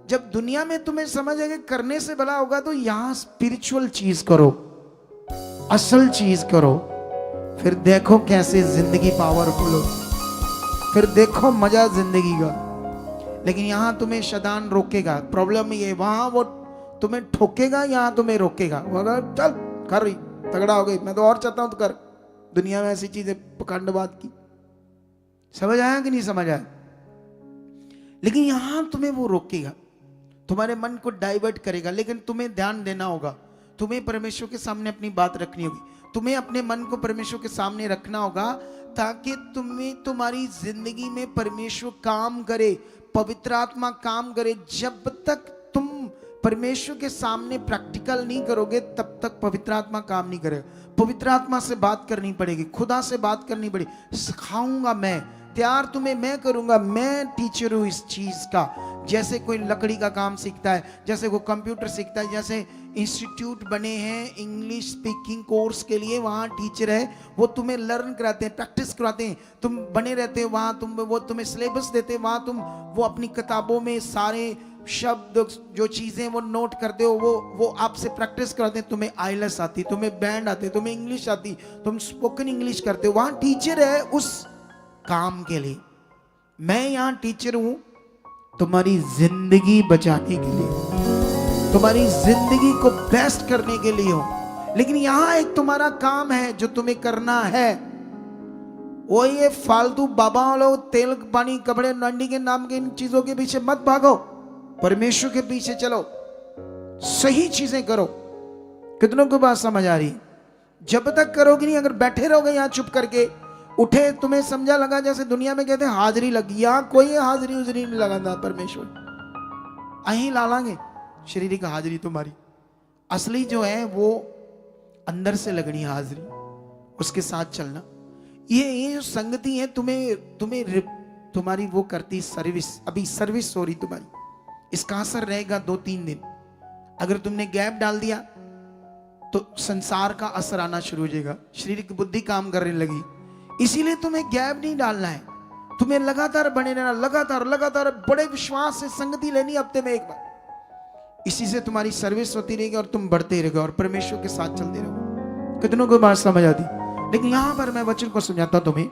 जब दुनिया में तुम्हें समझ आएगा करने से भला होगा, तो यहां स्पिरिचुअल चीज करो, असल चीज करो, फिर देखो कैसे जिंदगी पावरफुल हो, फिर देखो मजा जिंदगी का। लेकिन यहां तुम्हें शैतान रोकेगा। प्रॉब्लम ये, वहां वो तुम्हें ठोकेगा, यहां तुम्हें रोकेगा। वो अगर चल कर रही, तगड़ा हो गई, मैं तो और चाहता हूं तो कर। दुनिया में ऐसी चीजें पखंडवाद की, समझ आया कि नहीं समझ आया? लेकिन यहां तुम्हें वो रोकेगा, तुम्हारे मन को डाइवर्ट करेगा, लेकिन तुम्हें ध्यान देना होगा। तुम्हें परमेश्वर के सामने अपनी बात रखनी होगी, तुम्हें अपने मन को परमेश्वर के सामने रखना होगा, ताकि तुम्हें तुम्हारी जिंदगी में परमेश्वर काम करे, पवित्र आत्मा काम करे। जब तक तुम परमेश्वर के सामने प्रैक्टिकल नहीं करोगे, तब तक पवित्र आत्मा काम नहीं करेगा। पवित्र आत्मा से बात करनी पड़ेगी, खुदा से बात करनी पड़ेगी। सिखाऊंगा मैं, तैयार तुम्हें मैं करूंगा, मैं टीचर हूं इस चीज का। जैसे कोई लकड़ी का काम सीखता है, जैसे वो कंप्यूटर सीखता है, जैसे इंस्टीट्यूट बने हैं इंग्लिश स्पीकिंग कोर्स के लिए, वहाँ टीचर है, वो तुम्हें लर्न कराते हैं, प्रैक्टिस कराते हैं, तुम बने रहते हो वहाँ, वो तुम्हें सिलेबस देते हैं, वहाँ तुम वो अपनी किताबों में सारे शब्द जो चीजें वो नोट करते हो, वो आपसे प्रैक्टिस कराते हैं। तुम्हें आईएलटीएस आती, तुम्हें बैंड आते, तुम्हें इंग्लिश आती, तुम स्पोकन इंग्लिश करते हो, वहाँ टीचर है उस काम के लिए। मैं यहाँ टीचर हूं तुम्हारी जिंदगी बचाने के लिए, तुम्हारी जिंदगी को बेस्ट करने के लिए हूं। लेकिन यहां एक तुम्हारा काम है जो तुम्हें करना है, वो ये फालतू बाबा लोग तेल पानी कपड़े नंडी के नाम के इन चीजों के पीछे मत भागो, परमेश्वर के पीछे चलो, सही चीजें करो। कितनों को बात समझ आ रही? जब तक करोगे नहीं, अगर बैठे रहोगे यहां चुप करके, उठे तुम्हें समझा लगा जैसे दुनिया में कहते हैं हाजिरी लगी, यहां कोई हाजिरी उजरी नहीं लगाता परमेश्वर। अहीं ला लांगे शारीरिक हाजिरी, तुम्हारी असली जो है वो अंदर से लगनी हाजिरी, उसके साथ चलना। ये जो संगति है तुम्हें तुम्हारी वो करती सर्विस, अभी सर्विस हो रही तुम्हारी, इसका असर रहेगा 2-3 दिन। अगर तुमने गैप डाल दिया तो संसार का असर आना शुरू हो जाएगा, शारीरिक बुद्धि काम करने लगी। इसीलिए तुम्हें गैप नहीं डालना है, तुम्हें लगातार बने रहना, लगातार बड़े विश्वास से संगति लेनी हफ्ते में एक बार। इसी से तुम्हारी सर्विस होती रहेगी और तुम बढ़ते रहोगे और परमेश्वर के साथ चलते रहोगे। कितनों को बात समझ आती? लेकिन यहां पर मैं वचन को समझाता तुम्हें।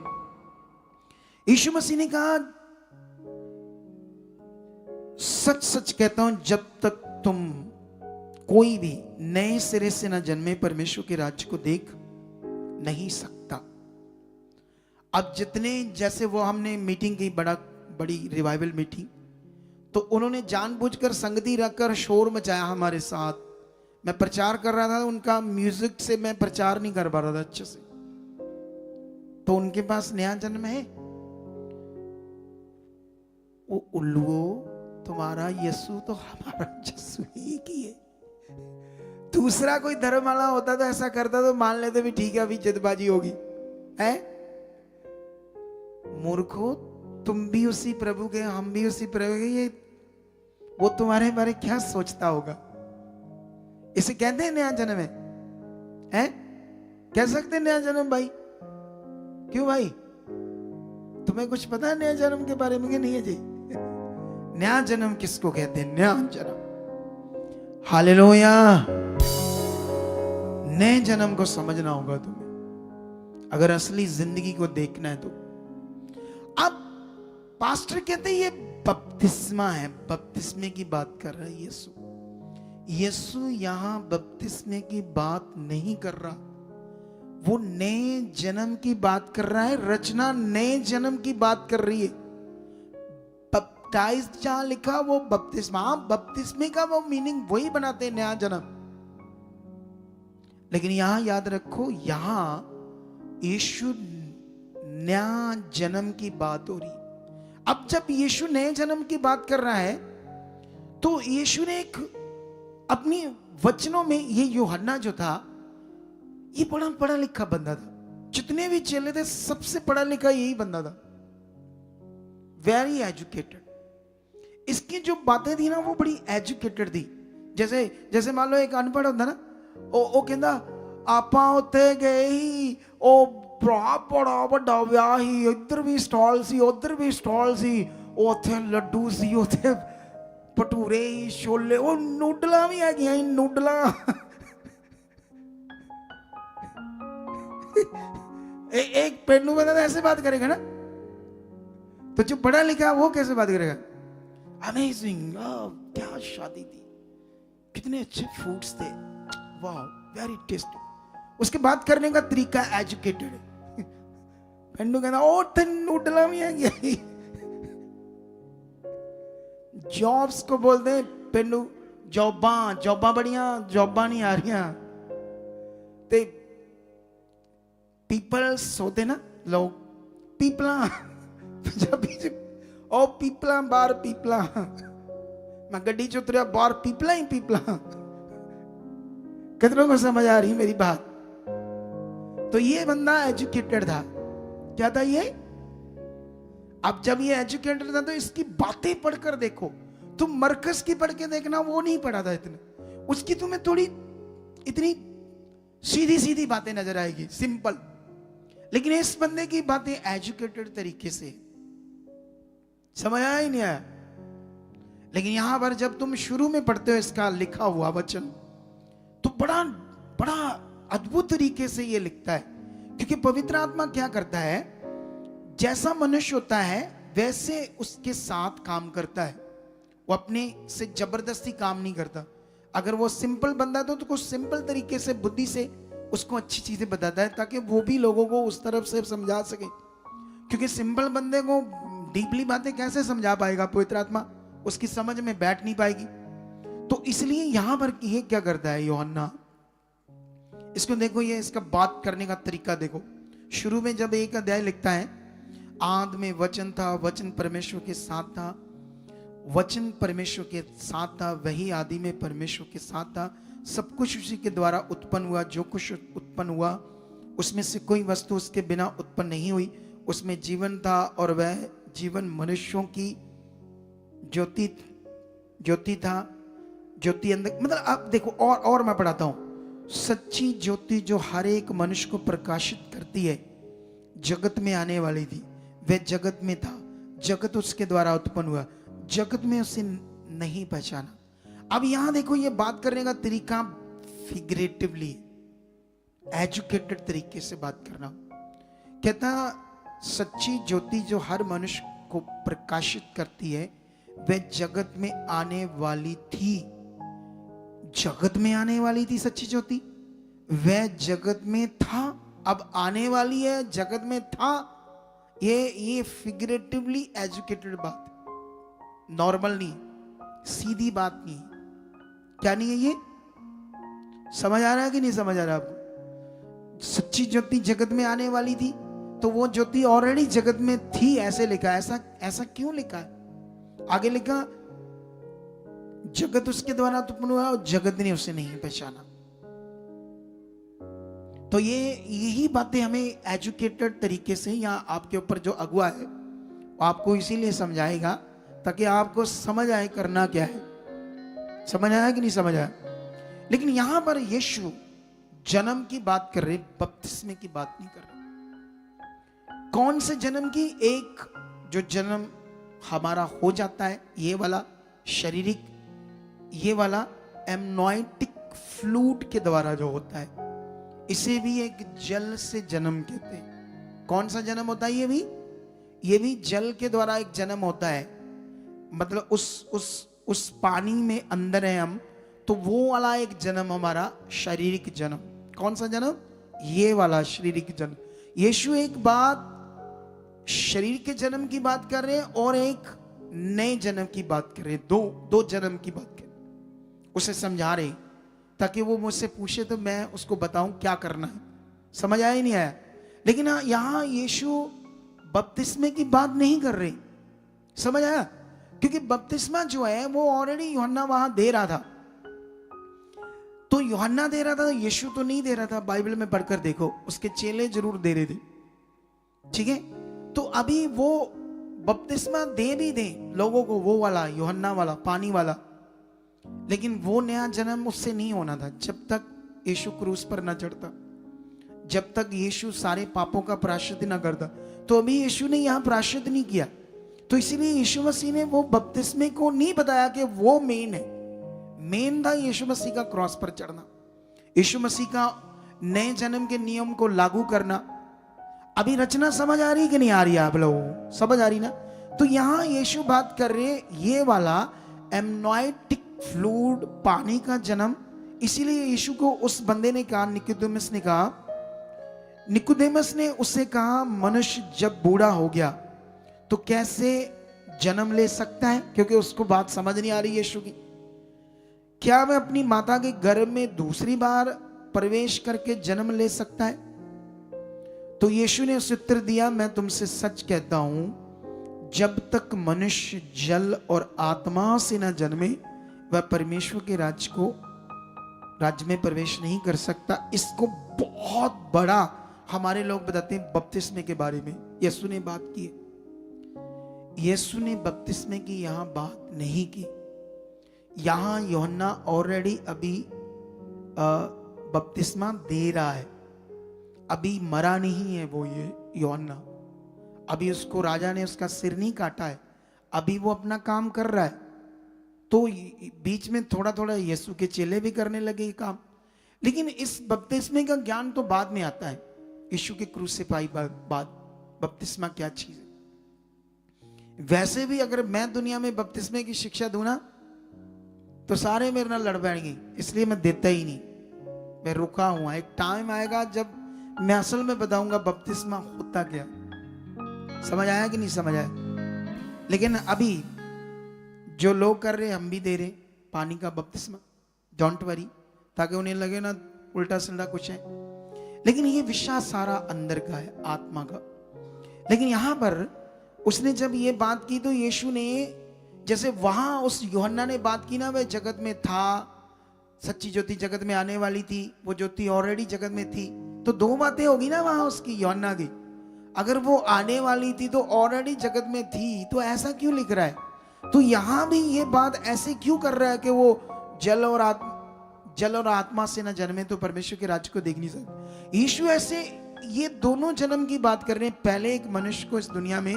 यीशु मसीह ने कहा, सच सच कहता हूं, जब तक तुम कोई भी नए सिरे से ना जन्मे, परमेश्वर के राज्य को देख नहीं सकता। अब जितने, जैसे वो हमने मीटिंग की, बड़ी रिवाइवल मीटिंग, तो उन्होंने जानबूझकर संगति रखकर शोर मचाया हमारे साथ। मैं प्रचार कर रहा था, उनका म्यूजिक से मैं प्रचार नहीं कर पा रहा था अच्छे से। तो उनके पास नया जन्म है, वो उल्लुओ, तुम्हारा यीशु तो हमारा यीशु ही की है। दूसरा कोई धर्म वाला होता तो ऐसा करता तो मान लेते भी ठीक है, अभी जिदबाजी होगी है। मूर्खो, तुम भी उसी प्रभु के, हम भी उसी प्रभु के, ये वो तुम्हारे बारे क्या सोचता होगा? इसे कहते हैं नया जन्म है? कह सकते हैं नया जन्म भाई? क्यों भाई, तुम्हें कुछ पता है नया जन्म के बारे में कि नहीं है जी? नया जन्म किसको कहते हैं? नया जन्म, हालेलुया। नए जन्म को समझना होगा तुम्हें, अगर असली जिंदगी को देखना है तो। अब पास्टर कहते हैं ये बपतिस्मा है, बपतिस्मे की बात कर रहा है यीशु। यीशु यहां बपतिस्मे की बात नहीं कर रहा, वो नए जन्म की बात कर रहा है। रचना नए जन्म की बात कर रही है। बपटाइज जहां लिखा वो बपतिस्मा, बपतिस्मे का वो मीनिंग वही बनाते हैं, नया जन्म। लेकिन यहां याद रखो, यहां यीशु नया जन्म की बात हो रही। अब जब यीशु नए जन्म की बात कर रहा है, तो यीशु ने एक अपनी वचनों में, ये यूहन्ना जो था, ये बड़ा पढ़ा लिखा बंदा था। जितने भी चेले थे सबसे पढ़ा लिखा यही बंदा था, वेरी एजुकेटेड। इसकी जो बातें थी ना वो बड़ी एजुकेटेड थी। जैसे मान लो एक अनपढ़ होता ना, ਉਹ ਕਹਿੰਦਾ ਆਪਾਂ ਉੱਥੇ ਗਏ ਹੀ, ਉਹ ਬੜਾ ਵੱਡਾ ਵਿਆਹ ਹੀ, ਇੱਧਰ ਵੀ ਸਟਾਲ ਸੀ ਉੱਧਰ ਵੀ ਸਟਾਲ ਸੀ, ਉੱਥੇ ਲੱਡੂ ਸੀ, ਉੱਥੇ ਭਟੂਰੇ ਹੀ, ਛੋਲੇ, ਉਹ ਨੂਡਲਾਂ ਵੀ ਹੈਗੀਆਂ ਹੀ, ਨੂਡਲਾਂ। एक पेन्नू बंदा ऐसे बात करेगा ना, तो जो पढ़ा लिखा वो कैसे बात करेगा? अमेजिंग, क्या शादी थी, कितने अच्छे फूड्स थे, वाह वेरी टेस्टी। उसके बात करने का तरीका एजुकेटेड है। पेंडू कहना ओ तेन नूडला में आ गया। जॉब्स को बोलते हैं पेंडू जॉबा बड़िया जॉबा नहीं आ रही ते पीपल्स होते ना लोग पीपला पंजाबी च ओ पीपला बार पीपला मैं गड्डी च उतरिया बार पीपला ही पीपला। कितनों को समझ आ रही मेरी बात? तो ये बंदा एजुकेटेड था। क्या था ये? अब जब ये एजुकेटेड था तो इसकी बातें पढ़कर देखो, तुम मरकज की पढ़ के देखना, वो नहीं पढ़ा था इतना। उसकी तुम्हें थोड़ी इतनी सीधी सीधी बातें नजर आएगी, सिंपल। लेकिन इस बंदे की बातें एजुकेटेड तरीके से समझ आया ही नहीं आया। लेकिन यहां पर जब तुम शुरू में पढ़ते हो इसका लिखा हुआ वचन, तो बड़ा बड़ा अद्भुत तरीके से ये लिखता है। क्योंकि पवित्र आत्मा क्या करता है, जैसा मनुष्य होता है वैसे उसके साथ काम करता है। वो अपने से जबरदस्ती काम नहीं करता। अगर वो सिंपल बंदा तो कुछ सिंपल तरीके से बुद्धि से उसको अच्छी चीजें बताता है, ताकि वो भी लोगों को उस तरफ से समझा सके। क्योंकि सिंपल बंदे को डीपली बातें कैसे समझा पाएगा पवित्र आत्मा? उसकी समझ में बैठ नहीं पाएगी। तो इसलिए यहां पर ये क्या करता है यूहन्ना, इसको देखो, ये इसका बात करने का तरीका देखो। शुरू में जब एक अध्याय लिखता है, आद में वचन था, वचन परमेश्वर के साथ था, वचन परमेश्वर के साथ था, वही आदि में परमेश्वर के साथ था, सब कुछ उसी के द्वारा उत्पन्न हुआ, जो कुछ उत्पन्न हुआ उसमें से कोई वस्तु उसके बिना उत्पन्न नहीं हुई। उसमें जीवन था और वह जीवन मनुष्यों की ज्योति था। ज्योति अंदर, मतलब आप देखो, और मैं पढ़ाता हूं। सच्ची ज्योति जो हर एक मनुष्य को प्रकाशित करती है, जगत में आने वाली थी, वह जगत में था, जगत उसके द्वारा उत्पन्न हुआ, जगत में उसे नहीं पहचाना। अब यहां देखो, ये बात करने का तरीका फिगरेटिवली, एजुकेटेड तरीके से बात करना। कहता सच्ची ज्योति जो हर मनुष्य को प्रकाशित करती है, वह जगत में आने वाली थी। जगत में आने वाली थी सच्ची ज्योति, वह जगत में था, अब आने वाली है, जगत में था। ये फिगरेटिवली एजुकेटेड बात, नॉर्मल नहीं, सीधी बात नहीं। क्या नहीं है ये? समझ आ रहा है कि नहीं समझ आ रहा आपको? सच्ची ज्योति जगत में आने वाली थी, तो वो ज्योति ऑलरेडी जगत में थी, ऐसे लिखा है। ऐसा क्यों लिखा है? आगे लिखा जगत उसके द्वारा उत्पन्न हुआ और जगत ने उसे नहीं पहचाना। तो यही बातें हमें एजुकेटेड तरीके से, या आपके ऊपर जो अगुआ है वो आपको इसीलिए समझाएगा ताकि आपको समझ आए करना क्या है। समझ आया कि नहीं समझ आया? लेकिन यहां पर यीशु जन्म की बात कर रहे, बपतिस्मे की बात नहीं कर रहे। कौन से जन्म की? एक जो जन्म हमारा हो जाता है, ये वाला शारीरिक, ये वाला एमनॉइटिक फ्लूइड के द्वारा जो होता है, इसे भी एक जल से जन्म कहते हैं। कौन सा जन्म होता है? ये भी जल के द्वारा एक जन्म होता है। मतलब उस पानी में अंदर है हम, तो वो वाला एक जन्म हमारा शारीरिक जन्म। कौन सा जन्म? ये वाला शारीरिक जन्म। यीशु एक बात शरीर के जन्म की बात कर रहे हैं और एक नए जन्म की बात कर रहे हैं। दो जन्म की बात कर रहे, उसे समझा रहे ताकि वो मुझसे पूछे तो मैं उसको बताऊं क्या करना है। समझ आया ही नहीं आया? लेकिन यहां यीशु बपतिस्मे की बात नहीं कर रहे। समझ आया? क्योंकि बपतिस्मा जो है वो ऑलरेडी यूहन्ना वहां दे रहा था। तो यूहन्ना दे रहा था, यीशु तो नहीं दे रहा था। बाइबल में पढ़कर देखो, उसके चेले जरूर दे रहे थे। ठीक है? तो अभी वो बपतिस्मा दे भी दे लोगों को, वो वाला यूहन्ना वाला पानी वाला, लेकिन वो नया जन्म उससे नहीं होना था जब तक यीशु क्रूस पर न चढ़ता, जब तक यीशु सारे पापों का प्रायश्चित न करता। तो अभी यीशु ने यहां प्रायश्चित नहीं किया, तो इसीलिए यीशु मसीह ने वो बपतिस्मे को नहीं बताया कि वो मेन है। मेन था यीशु मसीह का क्रॉस पर चढ़ना, यीशु मसीह का नए जन्म के नियम को लागू करना। अभी रचना समझ आ रही कि नहीं आ रही? आप लोगों को समझ आ रही ना? तो यहां यीशु बात कर रहे ये वाला एमनॉइटिक फ्लूइड, पानी का जन्म। इसीलिए यीशु को उस बंदे ने कहा, निकोदेमुस ने कहा, निकोदेमस ने उससे कहा, मनुष्य जब बूढ़ा हो गया तो कैसे जन्म ले सकता है? क्योंकि उसको बात समझ नहीं आ रही यीशु की। क्या मैं अपनी माता के गर्भ में दूसरी बार प्रवेश करके जन्म ले सकता है? तो यीशु ने उस उत्तर दिया, मैं तुमसे सच कहता हूं, जब तक मनुष्य जल और आत्मा से न जन्मे वह परमेश्वर के राज्य में प्रवेश नहीं कर सकता। इसको बहुत बड़ा हमारे लोग बताते हैं बपतिस्मे के बारे में। यीशु ने बात की है। यीशु ने बपतिस्मे की यहां बात नहीं की। यहां यूहन्ना ऑलरेडी अभी बपतिस्मा दे रहा है, अभी मरा नहीं है वो। ये यूहन्ना अभी उसको राजा ने उसका सिर नहीं काटा है, अभी वो अपना काम कर रहा है। तो बीच में थोड़ा थोड़ा यीशु के चेले भी करने लगे ये काम। लेकिन इस बपतिस्मे का ज्ञान तो बाद में आता है, यीशु के क्रूसिफाई बाद। बपतिस्मा क्या चीज है? वैसे भी अगर मैं दुनिया में बपतिस्मे की शिक्षा दूं ना तो सारे मेरे नाल लड़ बैठेंगे, इसलिए मैं देता ही नहीं। मैं रुका हुआ, एक टाइम आएगा जब मैं असल में बताऊंगा बपतिस्मा होता क्या। समझ आया कि नहीं समझ आया? लेकिन अभी जो लोग कर रहे हम भी दे रहे पानी का बपतिस्मा, डोंट वरी, ताकि उन्हें लगे ना उल्टा सीधा कुछ है। लेकिन ये विषय सारा अंदर का है, आत्मा का। लेकिन यहां पर उसने जब ये बात की तो यीशु ने, जैसे वहां उस यूहन्ना ने बात की ना, वह जगत में था, सच्ची ज्योति जगत में आने वाली थी, वो ज्योति ऑलरेडी जगत में थी। तो दो बातें होगी ना वहां उसकी, यूहन्ना की। अगर वो आने वाली थी तो ऑलरेडी जगत में थी, तो ऐसा क्यों लिख रहा है? तो यहां भी ये बात ऐसे क्यों कर रहा है कि वो जल और आत्मा से ना जन्मे तो परमेश्वर के राज्य को देख नहीं सकते। यीशु ऐसे ये दोनों जन्म की बात कर रहे हैं। पहले एक मनुष्य को इस दुनिया में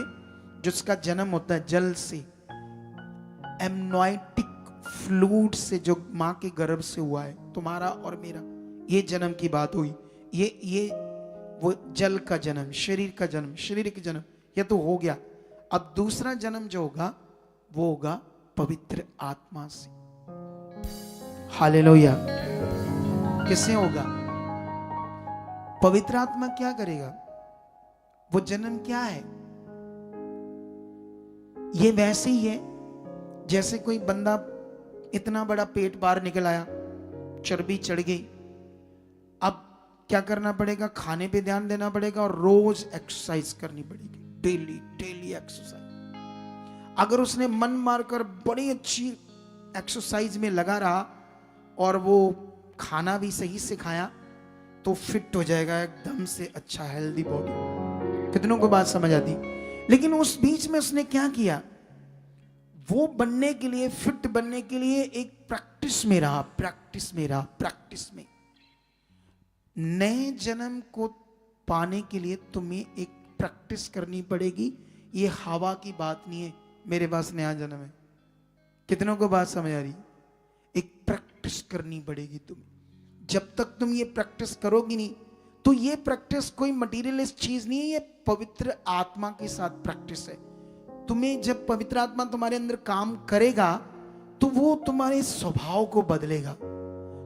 जिसका जन्म होता है जल से, एमनाइटिक फ्लूइड से, जो मां के गर्भ से हुआ है, तुम्हारा और मेरा, ये जन्म की बात हुई। ये वो जल का जन्म, शरीर का जन्म, शारीरिक जन्म, ये तो हो गया। अब दूसरा जन्म जो होगा वो होगा पवित्र आत्मा से। हालेलुया। किससे होगा? पवित्र आत्मा क्या करेगा? वो जन्म क्या है? ये वैसे ही है जैसे कोई बंदा इतना बड़ा पेट बाहर निकल आया, चर्बी चढ़ गई, अब क्या करना पड़ेगा? खाने पे ध्यान देना पड़ेगा और रोज एक्सरसाइज करनी पड़ेगी, डेली एक्सरसाइज। अगर उसने मन मारकर बड़ी अच्छी एक्सरसाइज में लगा रहा और वो खाना भी सही से खाया तो फिट हो जाएगा एकदम से, अच्छा हेल्दी बॉडी। कितनों को बात समझ आती? लेकिन उस बीच में उसने क्या किया? वो बनने के लिए, फिट बनने के लिए एक प्रैक्टिस में रहा। नए जन्म को पाने के लिए तुम्हें एक प्रैक्टिस करनी पड़ेगी। ये हवा की बात नहीं है, मेरे पास नया जन्म है। कितनों को बात समझ आ रही? एक प्रैक्टिस करनी पड़ेगी तुम्हें। जब तक तुम ये प्रैक्टिस करोगी नहीं, तो ये प्रैक्टिस कोई मटीरियलिस्ट चीज नहीं है, ये पवित्र आत्मा के साथ प्रैक्टिस है। तुम्हें जब पवित्र आत्मा तुम्हारे अंदर काम करेगा तो वो तुम्हारे स्वभाव को बदलेगा,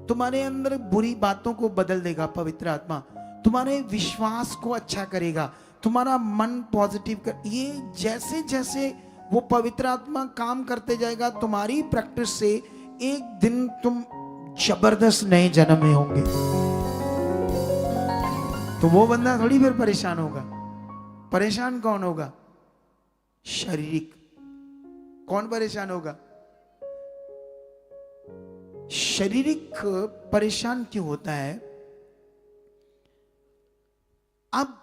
तुम्हारे अंदर बुरी बातों को बदल देगा। पवित्र आत्मा तुम्हारे विश्वास को अच्छा करेगा, तुम्हारा मन पॉजिटिव कर। ये जैसे जैसे वो पवित्र आत्मा काम करते जाएगा तुम्हारी प्रैक्टिस से, एक दिन तुम जबरदस्त नए जन्म में होंगे। तो वो बंदा थोड़ी फिर परेशान होगा। परेशान कौन होगा? शारीरिक। कौन परेशान होगा? शारीरिक परेशान क्यों होता है? अब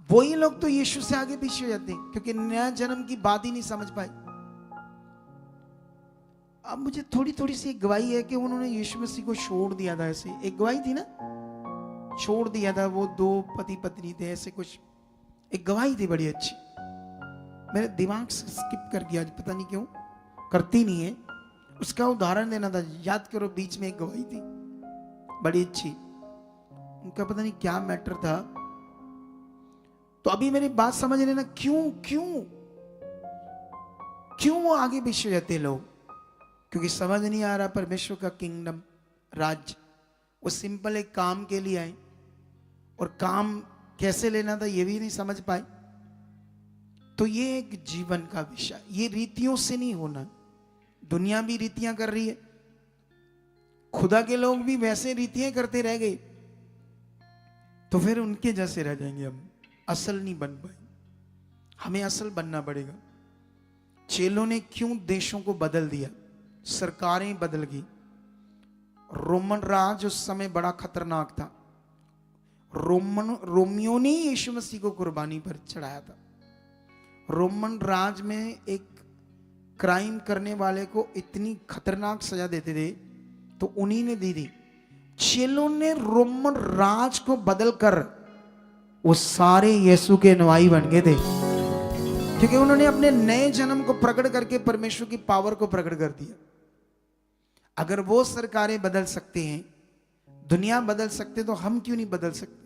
वही लोग तो यीशु से आगे पीछे हो जाते हैं क्योंकि नया जन्म की बात ही नहीं समझ पाए। अब मुझे थोड़ी थोड़ी सी गवाही है कि उन्होंने यीशु मसीह को छोड़ दिया था। ऐसे एक गवाही थी ना, छोड़ दिया था, वो दो पति पत्नी थे, ऐसे कुछ एक गवाही थी बड़ी अच्छी। मेरे दिमाग से स्किप कर गया, पता नहीं क्यों, करती नहीं है। उसका उदाहरण देना था, याद करो। बीच में एक गवाही थी बड़ी अच्छी, उनका पता नहीं क्या मैटर था। तो अभी मेरी बात समझ लेना, क्यों क्यों क्यों वो आगे पीछे जाते लोग? क्योंकि समझ नहीं आ रहा परमेश्वर का किंगडम, राज्य। वो सिंपल एक काम के लिए आए और काम कैसे लेना था ये भी नहीं समझ पाए। तो ये एक जीवन का विषय, ये रीतियों से नहीं होना। दुनिया भी रीतियां कर रही है, खुदा के लोग भी वैसे रीतियां करते रह गए, तो फिर उनके जैसे रह जाएंगे हम, असल नहीं बन पाए। हमें असल बनना पड़ेगा। चेलों ने क्यों देशों को बदल दिया, सरकारें बदल गई। रोमन राज उस समय बड़ा खतरनाक था। रोमियों ने यीशु मसीह को कुर्बानी पर चढ़ाया था। रोमन राज में एक क्राइम करने वाले को इतनी खतरनाक सजा देते थे, तो उन्हीं ने दी थी। चेलों ने रोमन राज को बदलकर वो सारे यीशु के अनुयायी बन गए थे, क्योंकि उन्होंने अपने नए जन्म को प्रकट करके परमेश्वर की पावर को प्रकट कर दिया। अगर वो सरकारें बदल सकते हैं, दुनिया बदल सकते, तो हम क्यों नहीं बदल सकते?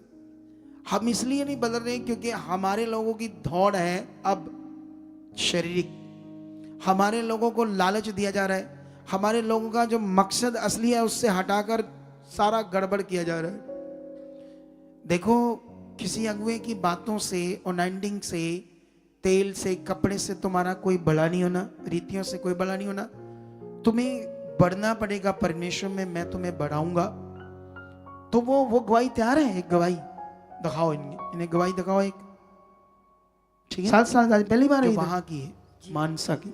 हम इसलिए नहीं बदल रहे क्योंकि हमारे लोगों की दौड़ है अब शारीरिक, हमारे लोगों को लालच दिया जा रहा है, हमारे लोगों का जो मकसद असली है उससे हटाकर सारा गड़बड़ किया जा रहा है। देखो, किसी अगुए की बातों से, अनॉइंटिंग से, तेल से, कपड़े से तुम्हारा कोई भला नहीं होना, रीतियों से कोई भला नहीं होना। तुम्हें बढ़ना पड़ेगा परमेश्वर में, मैं तुम्हें बढ़ाऊंगा। तो वो गवाही तैयार है, एक गवाही दिखाओ, इन्हें गवाही दिखाओ एक। ठीक है, 7 साल पहली बार वहां की है, मानसा की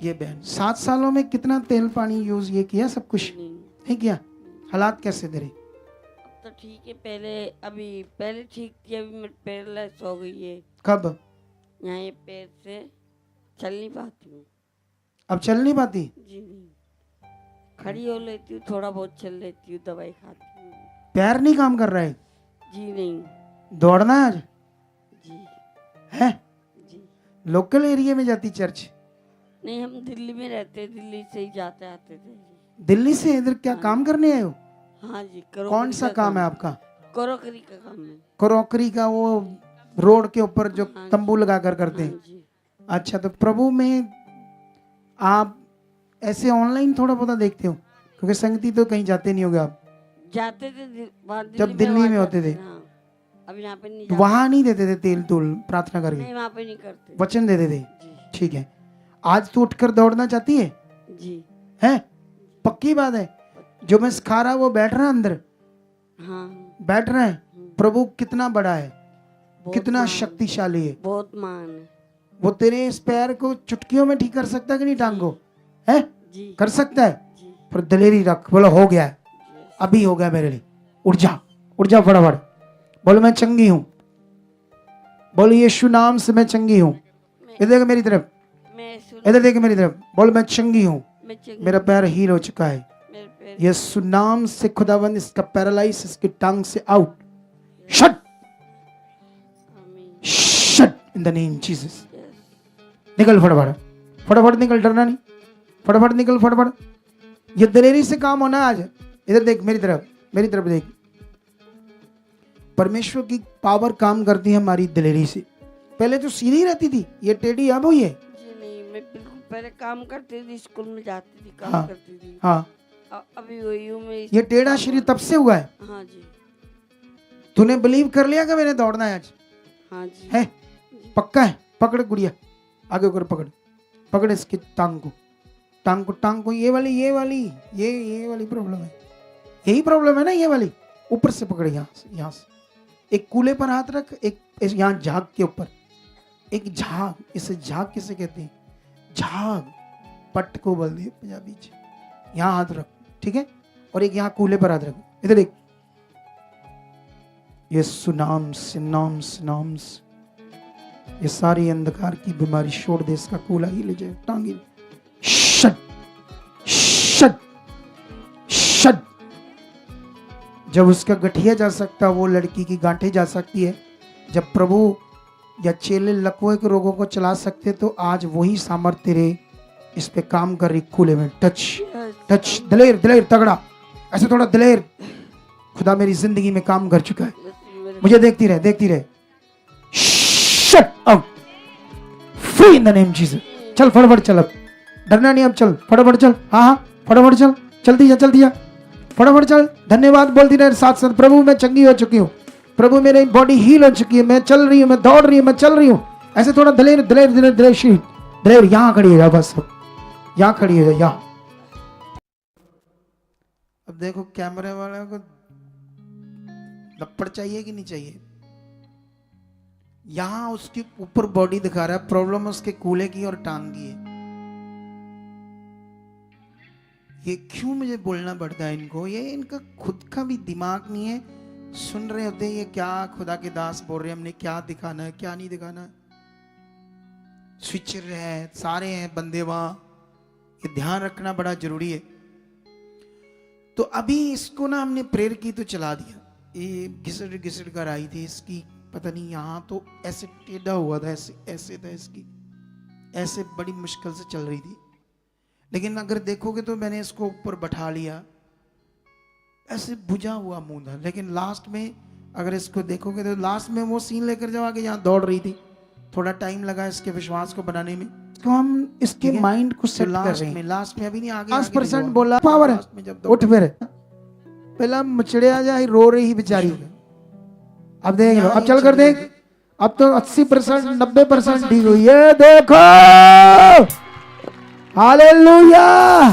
ये बहन। 7 सालों में कितना तेल पानी यूज ये किया, सब कुछ नहीं किया। हालात कैसे तेरे? अब तो ठीक है, पहले ठीक थी, अभी मेरे पैरालाइज हो गई है। कब? यहाँ ये पैर से चल नहीं पाती हूँ। अब चल नहीं पाती? जी नहीं, खड़ी हो लेती हूँ, थोड़ा बहुत चल लेती हूँ, दवाई खाती हूँ। पैर नहीं काम कर रहा है? जी नहीं। दौड़ना है आज? जी है? जी लोकल एरिया में जाती चर्च? नहीं, हम दिल्ली में रहते, दिल्ली से ही जाते आते थे। दिल्ली से इधर क्या काम करने आए हो? हाँ जी। कौन सा काम है आपका? क्रोकरी का काम है। क्रोकरी का, वो रोड के ऊपर जो हाँ तंबू लगा कर करते हैं। हाँ जी। अच्छा, तो प्रभु में आप ऐसे ऑनलाइन थोड़ा बहुत देखते हो, क्योंकि संगति तो कहीं जाते नहीं होगे आप? जाते थे जब दिल्ली में होते थे। हाँ, अब यहाँ पे नहीं तो वहां नहीं देते थे तेल तूल प्रार्थना करके? नहीं, वहाँ पे नहीं करते, वचन देते थे। जी ठीक है, आज तू उठकर दौड़ना चाहती है? जी। है? पक्की बात है? जो मैं सिखा रहा वो बैठ रहा है अंदर? हाँ, बैठ रहा है। प्रभु कितना बड़ा है, बहुत कितना महान, शक्तिशाली है। बहुत महान है। वो तेरे इस पैर को चुटकियों में ठीक कर सकता है कि नहीं? टांग को है जी कर सकता है? जी पर दिलेरी रख, बोलो हो गया है, अभी हो गया मेरे लिए। उठ जा, उठ जा फटाफट। बोलो मैं चंगी हूँ, बोलो यीशु नाम से मैं चंगी हूँ। इधर देख मेरी तरफ, इधर देख मेरी तरफ, बोलो मैं चंगी हूँ, मेरा पैर हील हो चुका है। यीशु नाम से खुदावंद इसका पैरालाइज इसकी टांग से out, shut shut in the name Jesus. निकल फटाफट, फटाफट निकल, डरना नहीं, फटाफट निकल, फटाफट। ये दिलेरी से काम होना आज। इधर देख मेरी तरफ, मेरी तरफ देख। परमेश्वर की पावर काम करती है हमारी दिलेरी से। पहले तो सीधी रहती थी, ये टेढ़ी अब हुई है। जी नहीं, मैं बिल्कुल पहले काम करती थी, स्कूल में जाती थी, काम हाँ, करती थी। हाँ, अभी वही हूँ मैं। ये टेढ़ा शरीर तब से हुआ है? हाँ जी। तूने बिलीव कर लिया कि मैंने दौड़ना है आज? हाँ जी। है? पक्का है? पकड़ गुड़िया, आगे ऊपर पकड़, पकड़ इसकी टांग को, टांग को, टांग को। ये वाली ये वाली प्रॉब्लम है, यही प्रॉब्लम है ना, ये वाली। ऊपर से पकड़, यहाँ से, यहाँ से। एक कूले पर हाथ रख, एक यहाँ झाग के ऊपर, एक झाग, इसे झाग किसे कहते हैं? झाग, पट को बोलते हैं पंजाबी च। यहाँ हाथ रख, ठीक है, और एक यहाँ कूले पर हाथ रख। इधर देख, यीशु नाम से, नाम से, नाम से ये सारी अंधकार की बीमारी छोड़ दे। इसका कूला ही ले जाए, टांग ही। Shut shut shut. जब उसका गठिया जा सकता, वो लड़की की गांठें जा सकती है। जब प्रभु या चेले लकवे के रोगों को चला सकते, तो आज वही सामर्थ्य तेरे इस पे काम कर रही। कूले में टच टच, दिलेर दिलेर तगड़ा, ऐसे थोड़ा दिलेर। खुदा मेरी जिंदगी में काम कर चुका है, मुझे देखती रहे, देखती रहे। Shut up, free in the name Jesus. चल फटाफट चल, अब डरना नहीं, अब चल फटाफट चल। हाँ हाँ फटाफट चल, जल्दी जा, जल्दी जा, फटाफट चल। धन्यवाद बोलती रहे साथ साथ, प्रभु मैं चंगी हो चुकी हूँ, प्रभु मेरी बॉडी हील हो चुकी है, मैं चल रही हूँ, मैं दौड़ रही हूँ, मैं चल रही हूँ। ऐसे थोड़ा दलेर दलेर दलेर दलेर शीट दलेर यहाँ खड़ी हो जाओ, बस यहाँ खड़ी हो जाओ, यहाँ। अब देखो कैमरे वाले को लपड़ चाहिए कि नहीं चाहिए? यहां उसके ऊपर बॉडी दिखा रहा है, प्रॉब्लम उसके कूल्हे की और टांग की है। ये क्यों मुझे बोलना पड़ता है इनको? ये इनका खुद का भी दिमाग नहीं है। सुन रहे होते हैं ये क्या खुदा के दास बोल रहे हैं, हमने क्या दिखाना है क्या नहीं दिखाना है। स्विचर है, सारे हैं बंदे वहां, ये ध्यान रखना बड़ा जरूरी है। तो अभी इसको ना हमने प्रेयर की तो चला दिया, ये घिसड़ घिसड़ कर आई थी, इसकी पता नहीं यहाँ तो ऐसे टेढ़ा हुआ था, ऐसे ऐसे था इसकी, ऐसे बड़ी मुश्किल से चल रही थी। लेकिन अगर देखोगे तो मैंने इसको ऊपर बैठा लिया, ऐसे बुझा हुआ मुंह था। लेकिन लास्ट में अगर इसको देखोगे तो लास्ट में वो सीन लेकर जाओ आगे, यहाँ दौड़ रही थी। थोड़ा टाइम लगा इसके विश्वास को बनाने में, तो हम इसके माइंड को सेट कर रहे हैं। लास्ट में अभी नहीं, आगे 5% बोला पावर है, उठ फिर पहला मचड़िया जाए, रो रही बेचारी। अब देख लो, अब चल कर देख, अब तो 80% 90% ठीक हुई है। देखो हालेलुया,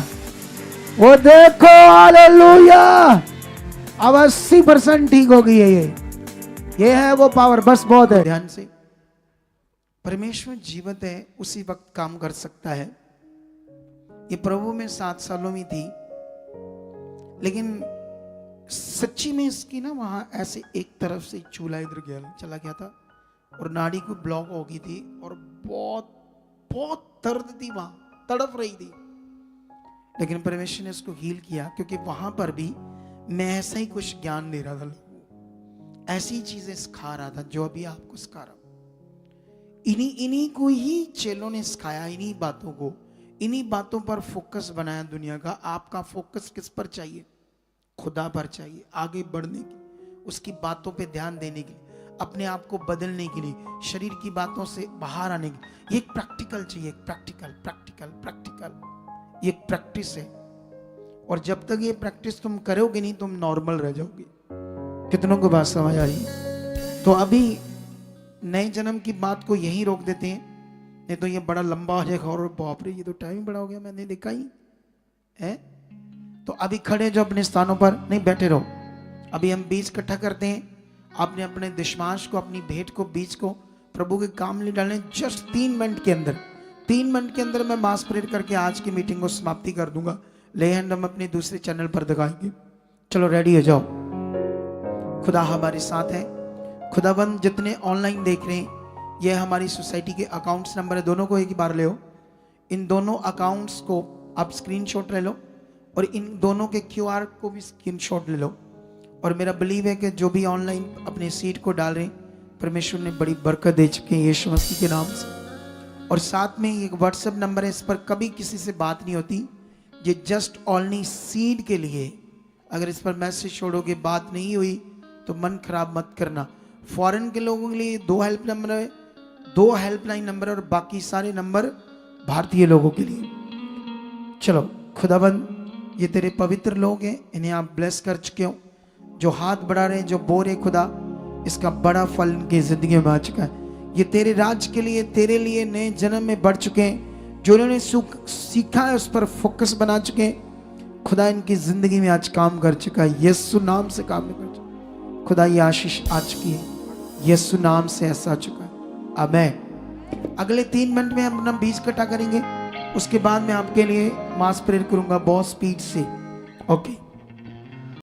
वो देखो हालेलुया, अब 80% ठीक हो गई है। ये है वो पावर, बस बहुत है। ध्यान से, परमेश्वर जीवित है, उसी वक्त काम कर सकता है। ये प्रभु में 7 सालों में थी, लेकिन सच्ची में इसकी ना वहां ऐसे एक तरफ से चूल्हा इधर चला गया था और नाड़ी को ब्लॉक हो गई थी और बहुत बहुत दर्द थी, वहां तड़प रही थी। लेकिन परमेश्वर ने इसको हील किया, क्योंकि वहां पर भी मैं ऐसा ही कुछ ज्ञान दे रहा था लोगों को, ऐसी चीजें सिखा रहा था जो अभी आपको सिखा रहा हूं। इन्हीं को ही चेलों ने सिखाया, इन्हीं बातों को, इन्हीं बातों पर फोकस बनाया दुनिया का। आपका फोकस किस पर चाहिए? खुदा पर चाहिए, आगे बढ़ने की, उसकी बातों पे ध्यान देने के लिए, अपने आप को बदलने के लिए, शरीर की बातों से बाहर आने के लिए। ये एक प्रैक्टिकल चाहिए, एक प्रैक्टिकल प्रैक्टिकल प्रैक्टिकल, ये एक प्रैक्टिस है। और जब तक ये प्रैक्टिस तुम करोगे नहीं, तुम नॉर्मल रह जाओगे। कितनों को बात समझ आ रही है? तो अभी नए जन्म की बात को यहीं रोक देते हैं, नहीं तो ये बड़ा लंबा हो जाएगा। और बाप रे, ये तो टाइम बड़ा हो गया, मैंने देखा ही है। तो अभी खड़े जो अपने स्थानों पर, नहीं बैठे रहो। अभी हम बीज इकट्ठा करते हैं। आपने अपने दशमांश को, अपनी भेंट को, बीज को प्रभु के काम में डालने। जस्ट 3 मिनट के अंदर, 3 मिनट के अंदर मैं मास प्रेयर करके आज की मीटिंग को समाप्ति कर दूंगा। ले हैंड हम अपने दूसरे चैनल पर दिखाएंगे। चलो रेडी हो जाओ। खुदा हमारे साथ है। खुदाबंद जितने ऑनलाइन देख रहे हैं, ये हमारी सोसाइटी के अकाउंट्स नंबर है, दोनों को एक ही बार ले लो। इन दोनों अकाउंट्स को आप स्क्रीनशॉट ले लो और इन दोनों के QR को भी स्क्रीनशॉट ले लो। और मेरा बिलीव है कि जो भी ऑनलाइन अपने सीट को डाल रहे हैं, परमेश्वर ने बड़ी बरकत दे चुके हैं यीशु मसीह के नाम से। और साथ में एक व्हाट्सएप नंबर है, इस पर कभी किसी से बात नहीं होती, ये जस्ट ओनली सीड के लिए। अगर इस पर मैसेज छोड़ोगे, बात नहीं हुई तो मन खराब मत करना। फॉरेन के लोगों के लिए 2 हेल्प नंबर है, 2 हेल्पलाइन नंबर, और बाकी सारे नंबर भारतीय लोगों के लिए। चलो खुदाबंद, ये तेरे पवित्र लोग हैं, इन्हें आप ब्लेस कर चुके हो। जो हाथ बढ़ा रहे हैं, जो बोल रहे खुदा, इसका बड़ा फल इनकी जिंदगी में आ चुका है। ये तेरे राज के लिए, तेरे लिए नए जन्म में बढ़ चुके हैं। जो उन्होंने सीखा है उस पर फोकस बना चुके हैं। खुदा इनकी जिंदगी में आज काम कर चुका है, यीशु नाम से काम कर चुका है। खुदा ये आशीष आ चुकी है, यीशु नाम से ऐसा आ चुका है। आमीन। अगले 3 मिनट में हम अपना बीज इकट्ठा करेंगे, उसके बाद मैं आपके लिए मास प्रेयर करूंगा बहुत स्पीड से। ओके।